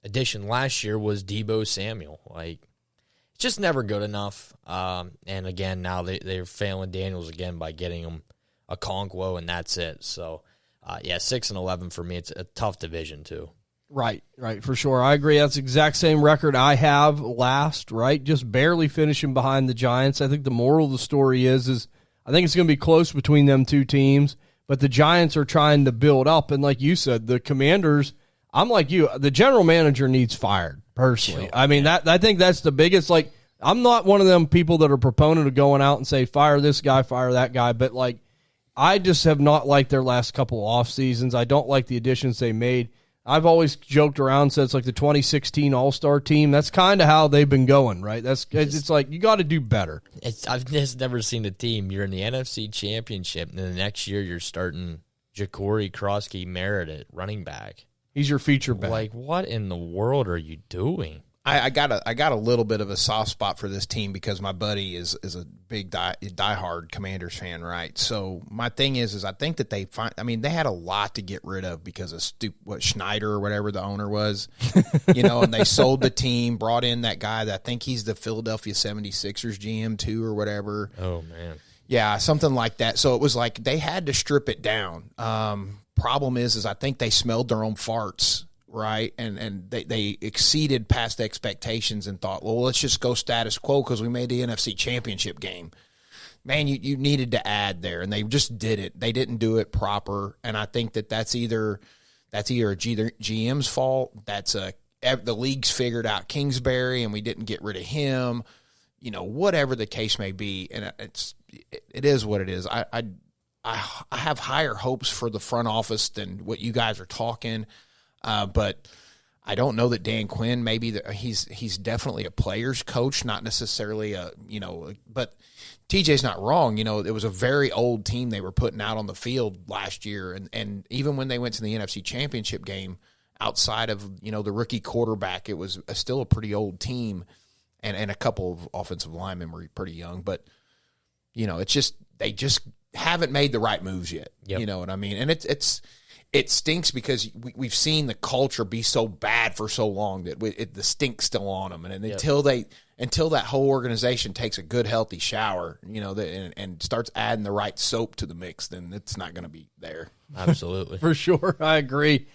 C: addition last year was Deebo Samuel. Like just never good enough. And again, now they're failing Daniels again by getting him a Conquo, and that's it. So, 6-11 for me. It's a tough division too.
A: Right, for sure. I agree. That's the exact same record I have last, right? Just barely finishing behind the Giants. I think the moral of the story is I think it's going to be close between them two teams, but the Giants are trying to build up. And like you said, the Commanders, I'm like you, the general manager needs fired, personally.
C: Sure.
A: I mean, I think that's the biggest, like, I'm not one of them people that are proponent of going out and say, fire this guy, fire that guy, but, like, I just have not liked their last couple off seasons. I don't like the additions they made. I've always joked around and said it's like the 2016 All-Star team. That's kind of how they've been going, right? It's like you got to do better.
C: I've just never seen a team. You're in the NFC Championship, and then the next year you're starting Ja'Cory Krosky Merritt at running back.
A: He's your feature back.
C: Like, what in the world are you doing?
E: I got a little bit of a soft spot for this team because my buddy is a big diehard Commanders fan, right? So my thing is I think that they had a lot to get rid of because of Schneider or whatever the owner was, and they sold the team, brought in that guy that I think he's the Philadelphia 76ers GM too or whatever.
C: Oh man.
E: Yeah, something like that. So it was like they had to strip it down. Problem is I think they smelled their own farts. Right, and they exceeded past expectations and thought, well, let's just go status quo because we made the NFC Championship game. Man, you needed to add there, and they just did it. They didn't do it proper, and I think that's either a GM's fault. That's the league's figured out Kingsbury, and we didn't get rid of him. Whatever the case may be, and it is what it is. I have higher hopes for the front office than what you guys are talking. But I don't know that Dan Quinn, maybe he's definitely a player's coach, not necessarily but TJ's not wrong. It was a very old team they were putting out on the field last year. And even when they went to the NFC Championship game, outside of, the rookie quarterback, it was still a pretty old team. And a couple of offensive linemen were pretty young. But, it's just, they just haven't made the right moves yet.
C: Yep.
E: You know what I mean? And it stinks because we've seen the culture be so bad for so long that the stink's still on them. And until that whole organization takes a good, healthy shower, and starts adding the right soap to the mix, then it's not going to be there.
C: Absolutely.
A: For sure. I agree.